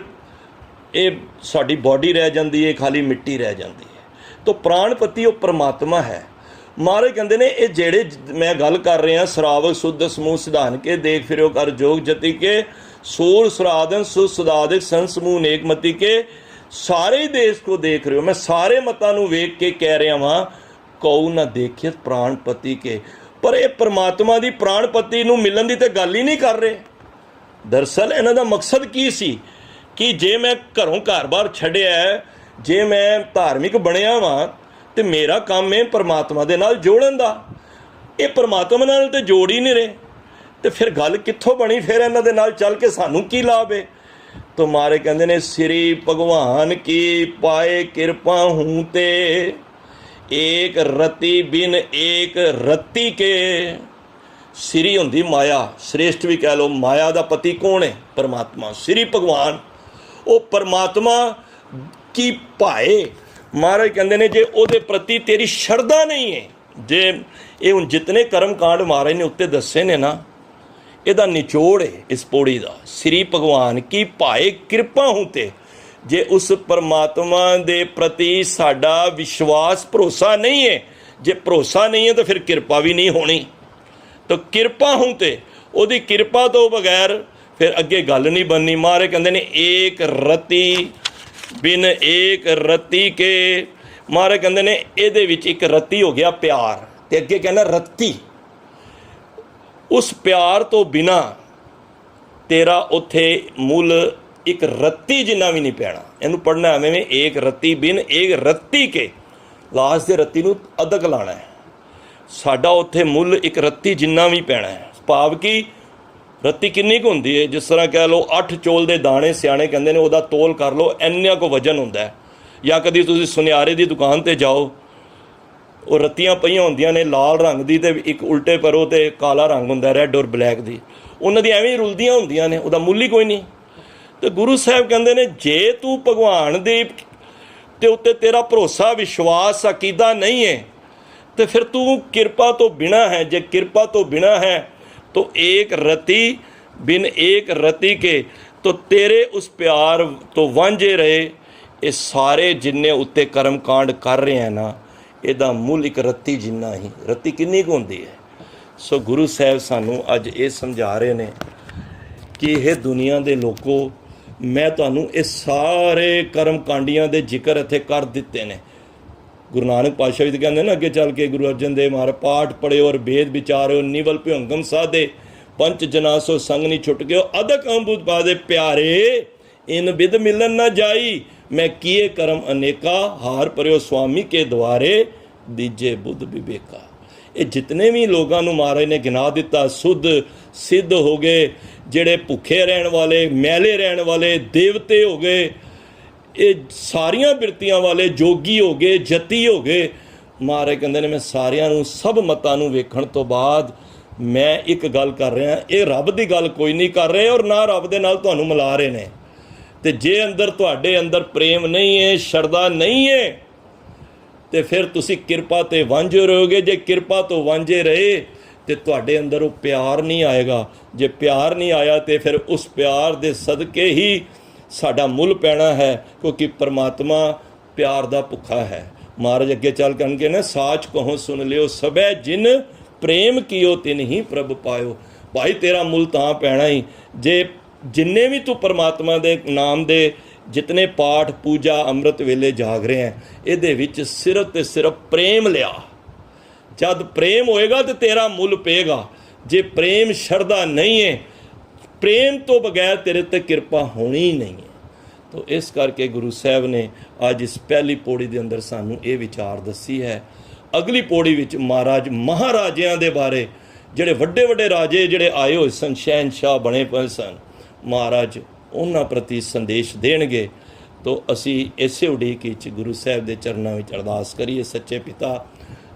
ਇਹ ਸਾਡੀ ਬਾਡੀ ਰਹਿ ਜਾਂਦੀ ਹੈ, ਖਾਲੀ ਮਿੱਟੀ ਰਹਿ ਜਾਂਦੀ ਹੈ। ਤਾਂ ਪ੍ਰਾਣਪਤੀ ਉਹ ਪਰਮਾਤਮਾ ਹੈ। ਮਹਾਰਾਜ ਕਹਿੰਦੇ ਨੇ ਇਹ ਜਿਹੜੇ ਮੈਂ ਗੱਲ ਕਰ ਰਿਹਾ, ਸਰਾਵਕ ਸੁਧ ਸਮੂਹ ਸਿਧਾਨ ਕੇ, ਦੇਖ ਫਿਰਿਓ ਕਰ ਜੋਗ ਜਤੀ ਕੇ, ਸੂਰ ਸੁਰਾਦਨ ਸੁਧ ਸੁਦਾਦਿਕ ਸੰਤ ਸਮੂਹ ਨੇਕ ਮਤੀ ਕੇ। ਸਾਰੇ ਹੀ ਦੇਸ਼ ਕੋ ਦੇਖ ਰਹੇ ਹੋ। ਮੈਂ ਸਾਰੇ ਮਤਾਂ ਨੂੰ ਵੇਖ ਕੇ ਕਹਿ ਰਿਹਾ ਵਾਂ, ਕਉ ਨਾ ਦੇਖਿਤ ਪ੍ਰਾਣਪਤੀ ਕੇ। ਪਰ ਇਹ ਪਰਮਾਤਮਾ ਦੀ ਪ੍ਰਾਣਪਤੀ ਨੂੰ ਮਿਲਣ ਦੀ ਤੇ ਗੱਲ ਹੀ ਨਹੀਂ ਕਰ ਰਹੇ। ਦਰਅਸਲ ਇਹਨਾਂ ਦਾ ਮਕਸਦ ਕੀ ਸੀ ਕਿ ਜੇ ਮੈਂ ਘਰੋਂ ਘਰ-ਬਾਰ ਛੱਡਿਆ, ਜੇ ਮੈਂ ਧਾਰਮਿਕ ਬਣਿਆ ਵਾਂ, ਤੇ ਮੇਰਾ ਕੰਮ ਹੈ ਪਰਮਾਤਮਾ ਦੇ ਨਾਲ ਜੋੜਨ ਦਾ। ਇਹ ਪਰਮਾਤਮਾ ਨਾਲ ਤੇ ਜੋੜ ਹੀ ਨਹੀਂ ਰਹੇ, ਤੇ ਫਿਰ ਗੱਲ ਕਿੱਥੋਂ ਬਣੀ? ਫਿਰ ਇਹਨਾਂ ਦੇ ਨਾਲ ਚੱਲ ਕੇ ਸਾਨੂੰ ਕੀ ਲਾਭ ਹੈ? ਤੋ ਮਾਰੇ ਕਹਿੰਦੇ ਨੇ, ਸ੍ਰੀ ਭਗਵਾਨ ਕੀ ਪਾਏ ਕਿਰਪਾ ਹੂੰ ਤੇ, ਏਕ ਰਤੀ ਬਿਨ ਏਕ ਰਤੀ ਕੇ। ਸ੍ਰੀ ਹੁੰਦੀ ਮਾਇਆ, ਸ੍ਰੇਸ਼ਟ ਵੀ ਕਹਿ ਲਓ। ਮਾਇਆ ਦਾ ਪਤੀ ਕੌਣ ਹੈ? ਪਰਮਾਤਮਾ। ਸ੍ਰੀ ਭਗਵਾਨ, ਉਹ ਪਰਮਾਤਮਾ ਕੀ ਭਾਏ। ਮਹਾਰਾਜ ਕਹਿੰਦੇ ਨੇ, ਜੇ ਉਹਦੇ ਪ੍ਰਤੀ ਤੇਰੀ ਸ਼ਰਧਾ ਨਹੀਂ ਹੈ, ਜੇ ਇਹ ਹੁਣ ਜਿਤਨੇ ਕਰਮ ਕਾਂਡ ਮਹਾਰਾਜ ਨੇ ਉੱਤੇ ਦੱਸੇ ਨੇ ਨਾ, ਇਹਦਾ ਨਿਚੋੜ ਹੈ ਇਸ ਪੌੜੀ ਦਾ। ਸ੍ਰੀ ਭਗਵਾਨ ਕੀ ਭਾਏ ਕਿਰਪਾ ਹੂੰ ਤੇ, ਜੇ ਉਸ ਪਰਮਾਤਮਾ ਦੇ ਪ੍ਰਤੀ ਸਾਡਾ ਵਿਸ਼ਵਾਸ ਭਰੋਸਾ ਨਹੀਂ ਹੈ, ਜੇ ਭਰੋਸਾ ਨਹੀਂ ਹੈ ਤਾਂ ਫਿਰ ਕਿਰਪਾ ਵੀ ਨਹੀਂ ਹੋਣੀ। ਤਾਂ ਕਿਰਪਾ ਹੂੰ ਤੇ, ਉਹਦੀ ਕਿਰਪਾ ਤੋਂ ਬਗੈਰ ਫਿਰ ਅੱਗੇ ਗੱਲ ਨਹੀਂ ਬਣਨੀ। ਮਹਾਰਾਜ ਕਹਿੰਦੇ ਨੇ, ਏਕ ਰਤੀ ਬਿਨ ਏਕ ਰਤੀ ਕੇ। ਮਹਾਰਾਜ ਕਹਿੰਦੇ ਨੇ, ਇਹਦੇ ਵਿੱਚ ਇੱਕ ਰਤੀ ਹੋ ਗਿਆ ਪਿਆਰ, ਤੇ ਅੱਗੇ ਕਹਿੰਦਾ ਰਤੀ। ਉਸ ਪਿਆਰ ਤੋਂ ਬਿਨਾ ਤੇਰਾ ਉੱਥੇ ਮੁੱਲ ਇੱਕ ਰੱਤੀ ਜਿੰਨਾ ਵੀ ਨਹੀਂ ਪੈਣਾ। ਇਹਨੂੰ ਪੜ੍ਹਨਾ ਐਵੇਂ, ਏਕ ਰਤੀ ਬਿਨ ਏਕ ਰੱਤੀ ਕੇ। ਲਾਸਟ ਦੇ ਰੱਤੀ ਨੂੰ ਅਧਕ ਲਾਣਾ ਹੈ। ਸਾਡਾ ਉੱਥੇ ਮੁੱਲ ਇੱਕ ਰੱਤੀ ਜਿੰਨਾ ਵੀ ਪੈਣਾ ਹੈ। ਭਾਵ ਕਿ ਰੱਤੀ ਕਿੰਨੀ ਕੁ ਹੁੰਦੀ ਹੈ? ਜਿਸ ਤਰ੍ਹਾਂ ਕਹਿ ਲਓ 8 ਚੌਲ ਦੇ ਦਾਣੇ, ਸਿਆਣੇ ਕਹਿੰਦੇ ਨੇ ਉਹਦਾ ਤੋਲ ਕਰ ਲਓ, ਇੰਨਾ ਕੁ ਵਜਨ ਹੁੰਦਾ ਹੈ। ਜਾਂ ਕਦੀ ਤੁਸੀਂ ਸੁਨਿਆਰੇ ਦੀ ਦੁਕਾਨ 'ਤੇ ਜਾਓ, ਉਹ ਰੱਤੀਆਂ ਪਈਆਂ ਹੁੰਦੀਆਂ ਨੇ ਲਾਲ ਰੰਗ ਦੀ, ਅਤੇ ਇੱਕ ਉਲਟੇ ਪਰੋ ਤੇ ਕਾਲਾ ਰੰਗ ਹੁੰਦਾ, ਰੈੱਡ ਔਰ ਬਲੈਕ ਦੀ। ਉਹਨਾਂ ਦੀ ਐਵੇਂ ਰੁਲਦੀਆਂ ਹੁੰਦੀਆਂ ਨੇ, ਉਹਦਾ ਮੁੱਲ ਹੀ ਕੋਈ ਨਹੀਂ। ਤੇ ਗੁਰੂ ਸਾਹਿਬ ਕਹਿੰਦੇ ਨੇ, ਜੇ ਤੂੰ ਭਗਵਾਨ ਦੇ ਉੱਤੇ ਤੇਰਾ ਭਰੋਸਾ, ਵਿਸ਼ਵਾਸ, ਅਕੀਦਾ ਨਹੀਂ ਹੈ, ਤੇ ਫਿਰ ਤੂੰ ਕਿਰਪਾ ਤੋਂ ਬਿਨਾਂ ਹੈ। ਜੇ ਕਿਰਪਾ ਤੋਂ ਬਿਨਾਂ ਹੈ ਤਾਂ ਏਕ ਰਤੀ ਬਿਨ ਏਕ ਰਤੀ ਕੇ, ਤਾਂ ਤੇਰੇ ਉਸ ਪਿਆਰ ਤੋਂ ਵਾਂਝੇ ਰਹੇ ਇਹ ਸਾਰੇ ਜਿੰਨੇ ਉੱਤੇ ਕਰਮ ਕਾਂਡ ਕਰ ਰਹੇ ਹਨ ਨਾ, ਇਹਦਾ ਮੁੱਲ ਇੱਕ ਰੱਤੀ ਜਿੰਨਾ ਹੀ। ਰੱਤੀ ਕਿੰਨੀ ਕੁ ਹੁੰਦੀ ਹੈ? ਸੋ ਗੁਰੂ ਸਾਹਿਬ ਸਾਨੂੰ ਅੱਜ ਇਹ ਸਮਝਾ ਰਹੇ ਨੇ ਕਿ ਇਹ ਦੁਨੀਆ ਦੇ ਲੋਕੋ, ਮੈਂ ਤੁਹਾਨੂੰ ਇਹ ਸਾਰੇ ਕਰਮ ਕਾਂਡੀਆਂ ਦੇ ਜ਼ਿਕਰ ਇੱਥੇ ਕਰ ਦਿੱਤੇ ਨੇ। ਗੁਰੂ ਨਾਨਕ ਪਾਤਸ਼ਾਹ ਵੀ ਕਹਿੰਦੇ ਨਾ ਅੱਗੇ ਚੱਲ ਕੇ, ਗੁਰੂ ਅਰਜਨ ਦੇਵ ਮਹਾਰਾਜ, ਪਾਠ ਪੜ੍ਹਿਓ ਔਰ ਵੇਦ ਵਿਚਾਰਿਓ, ਨਿਵਲ ਭਿਅੰਗਮ ਸਾਧੇ, ਪੰਚ ਜਨਾ ਸੋ ਸੰਗ ਨਹੀਂ ਛੁੱਟ ਗਿਓ, ਅਦਕ ਅੰਬੁਦ ਪਾਦੇ ਪਿਆਰੇ, ਇਨ ਬਿਦ ਮਿਲਨ ਨਾ ਜਾਈ, ਮੈਂ ਕੀਏ ਕਰਮ ਅਨੇਕਾ, ਹਾਰ ਪਰਿਓ ਸੁਆਮੀ ਕੇ ਦੁਆਰੇ, ਦੀਜੇ ਬੁੱਧ ਵਿਵੇਕਾ। ਇਹ ਜਿਤਨੇ ਵੀ ਲੋਕਾਂ ਨੂੰ ਮਹਾਰਾਜ ਨੇ ਗਿਣਾ ਦਿੱਤਾ, ਸੁੱਧ ਸਿੱਧ ਹੋ ਗਏ, ਜਿਹੜੇ ਭੁੱਖੇ ਰਹਿਣ ਵਾਲੇ, ਮੈਲੇ ਰਹਿਣ ਵਾਲੇ, ਦੇਵਤੇ ਹੋ ਗਏ, ਇਹ ਸਾਰੀਆਂ ਬਿਰਤੀਆਂ ਵਾਲੇ, ਜੋਗੀ ਹੋ ਗਏ, ਜਤੀ ਹੋ ਗਏ। ਮਹਾਰਾਜ ਕਹਿੰਦੇ ਨੇ, ਮੈਂ ਸਾਰਿਆਂ ਨੂੰ, ਸਭ ਮਤਾਂ ਨੂੰ ਵੇਖਣ ਤੋਂ ਬਾਅਦ ਮੈਂ ਇੱਕ ਗੱਲ ਕਰ ਰਿਹਾ, ਇਹ ਰੱਬ ਦੀ ਗੱਲ ਕੋਈ ਨਹੀਂ ਕਰ ਰਹੇ, ਔਰ ਨਾ ਰੱਬ ਦੇ ਨਾਲ ਤੁਹਾਨੂੰ ਮਿਲਾ ਰਹੇ ਨੇ। ਤੇ ਜੇ ਅੰਦਰ ਤੁਹਾਡੇ ਅੰਦਰ ਪ੍ਰੇਮ ਨਹੀਂ ਹੈ, ਸ਼ਰਧਾ ਨਹੀਂ ਹੈ, ਤੇ ਫਿਰ ਤੁਸੀਂ ਕਿਰਪਾ ਤੇ ਵਾਂਝੇ ਰਹੋਗੇ। ਜੇ ਕਿਰਪਾ ਤੋਂ ਵਾਂਝੇ ਰਹੇ ਤੇ ਤੁਹਾਡੇ ਅੰਦਰ ਉਹ ਪਿਆਰ ਨਹੀਂ ਆਏਗਾ। ਜੇ ਪਿਆਰ ਨਹੀਂ ਆਇਆ ਤੇ ਫਿਰ ਉਸ ਪਿਆਰ ਦੇ ਸਦਕੇ ਹੀ ਸਾਡਾ ਮੁੱਲ ਪੈਣਾ ਹੈ, ਕਿਉਂਕਿ ਪਰਮਾਤਮਾ ਪਿਆਰ ਦਾ ਭੁੱਖਾ ਹੈ। ਮਹਾਰਾਜ ਅੱਗੇ ਚੱਲ ਕਹਿਣਗੇ ਨਾ, ਸਾਚ ਕਹੋ ਸੁਣ ਲਿਓ, ਸਭੈ ਜਿਨ ਪ੍ਰੇਮ ਕੀਓ ਤਿਨ ਹੀ ਪ੍ਰਭ ਪਾਇਓ। ਭਾਈ ਤੇਰਾ ਮੁੱਲ ਤਾਂ ਪੈਣਾ ਹੀ ਜੇ ਜਿੰਨੇ ਵੀ ਤੂੰ ਪਰਮਾਤਮਾ ਦੇ ਨਾਮ ਦੇ ਜਿਤਨੇ ਪਾਠ ਪੂਜਾ ਅੰਮ੍ਰਿਤ ਵੇਲੇ ਜਾਗ ਰਹੇ ਹੈ, ਇਹਦੇ ਵਿੱਚ ਸਿਰਫ ਤੇ ਸਿਰਫ ਪ੍ਰੇਮ ਲਿਆ। ਜਦ ਪ੍ਰੇਮ ਹੋਏਗਾ ਤੇ ਤੇਰਾ ਮੁੱਲ ਪਏਗਾ। ਜੇ ਪ੍ਰੇਮ ਸ਼ਰਧਾ ਨਹੀਂ ਹੈ, ਪ੍ਰੇਮ ਤੋਂ ਬਗੈਰ ਤੇਰੇ ਤੇ ਕਿਰਪਾ ਹੋਣੀ ਹੀ ਨਹੀਂ ਹੈ। ਤੋ ਇਸ ਕਰਕੇ ਗੁਰੂ ਸਾਹਿਬ ਨੇ ਅੱਜ ਇਸ ਪਹਿਲੀ ਪੌੜੀ ਦੇ ਅੰਦਰ ਸਾਨੂੰ ਇਹ ਵਿਚਾਰ ਦੱਸੀ ਹੈ। ਅਗਲੀ ਪੌੜੀ ਵਿੱਚ ਮਹਾਰਾਜ ਮਹਾਰਾਜਿਆਂ ਦੇ ਬਾਰੇ, ਜਿਹੜੇ ਵੱਡੇ ਵੱਡੇ ਰਾਜੇ ਜਿਹੜੇ ਆਏ ਹੋਏ ਸਨ, ਸ਼ਹਿਨਸ਼ਾਹ ਬਣੇ ਪਏ ਸਨ, ਮਹਾਰਾਜ ਉਹਨਾਂ ਪ੍ਰਤੀ ਸੰਦੇਸ਼ ਦੇਣਗੇ। ਤੋ ਅਸੀਂ ਇਸੇ ਉਡੀਕ ਵਿੱਚ ਗੁਰੂ ਸਾਹਿਬ ਦੇ ਚਰਨਾਂ ਵਿੱਚ ਅਰਦਾਸ ਕਰੀਏ, ਸੱਚੇ ਪਿਤਾ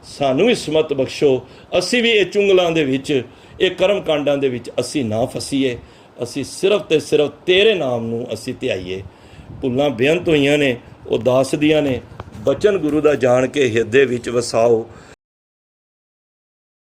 ਸਾਨੂੰ ਹਿੰਮਤ ਬਖਸ਼ੋ, ਅਸੀਂ ਵੀ ਇਹ ਚੁੰਗਲਾਂ ਦੇ ਵਿੱਚ, ਇਹ ਕਰਮ ਕਾਂਡਾਂ ਦੇ ਵਿੱਚ ਅਸੀਂ ਨਾ ਫਸੀਏ। ਅਸੀਂ ਸਿਰਫ ਤੇ ਸਿਰਫ ਤੇਰੇ ਨਾਮ ਨੂੰ ਅਸੀਂ ਧਿਆਈਏ। ਭੁੱਲਾਂ ਬੇਅੰਤ ਹੋਈਆਂ ਨੇ, ਉਹ ਦੱਸਦੀਆਂ ਨੇ, ਬਚਨ ਗੁਰੂ ਦਾ ਜਾਣ ਕੇ ਹਿਰਦੇ ਵਿੱਚ ਵਸਾਓ।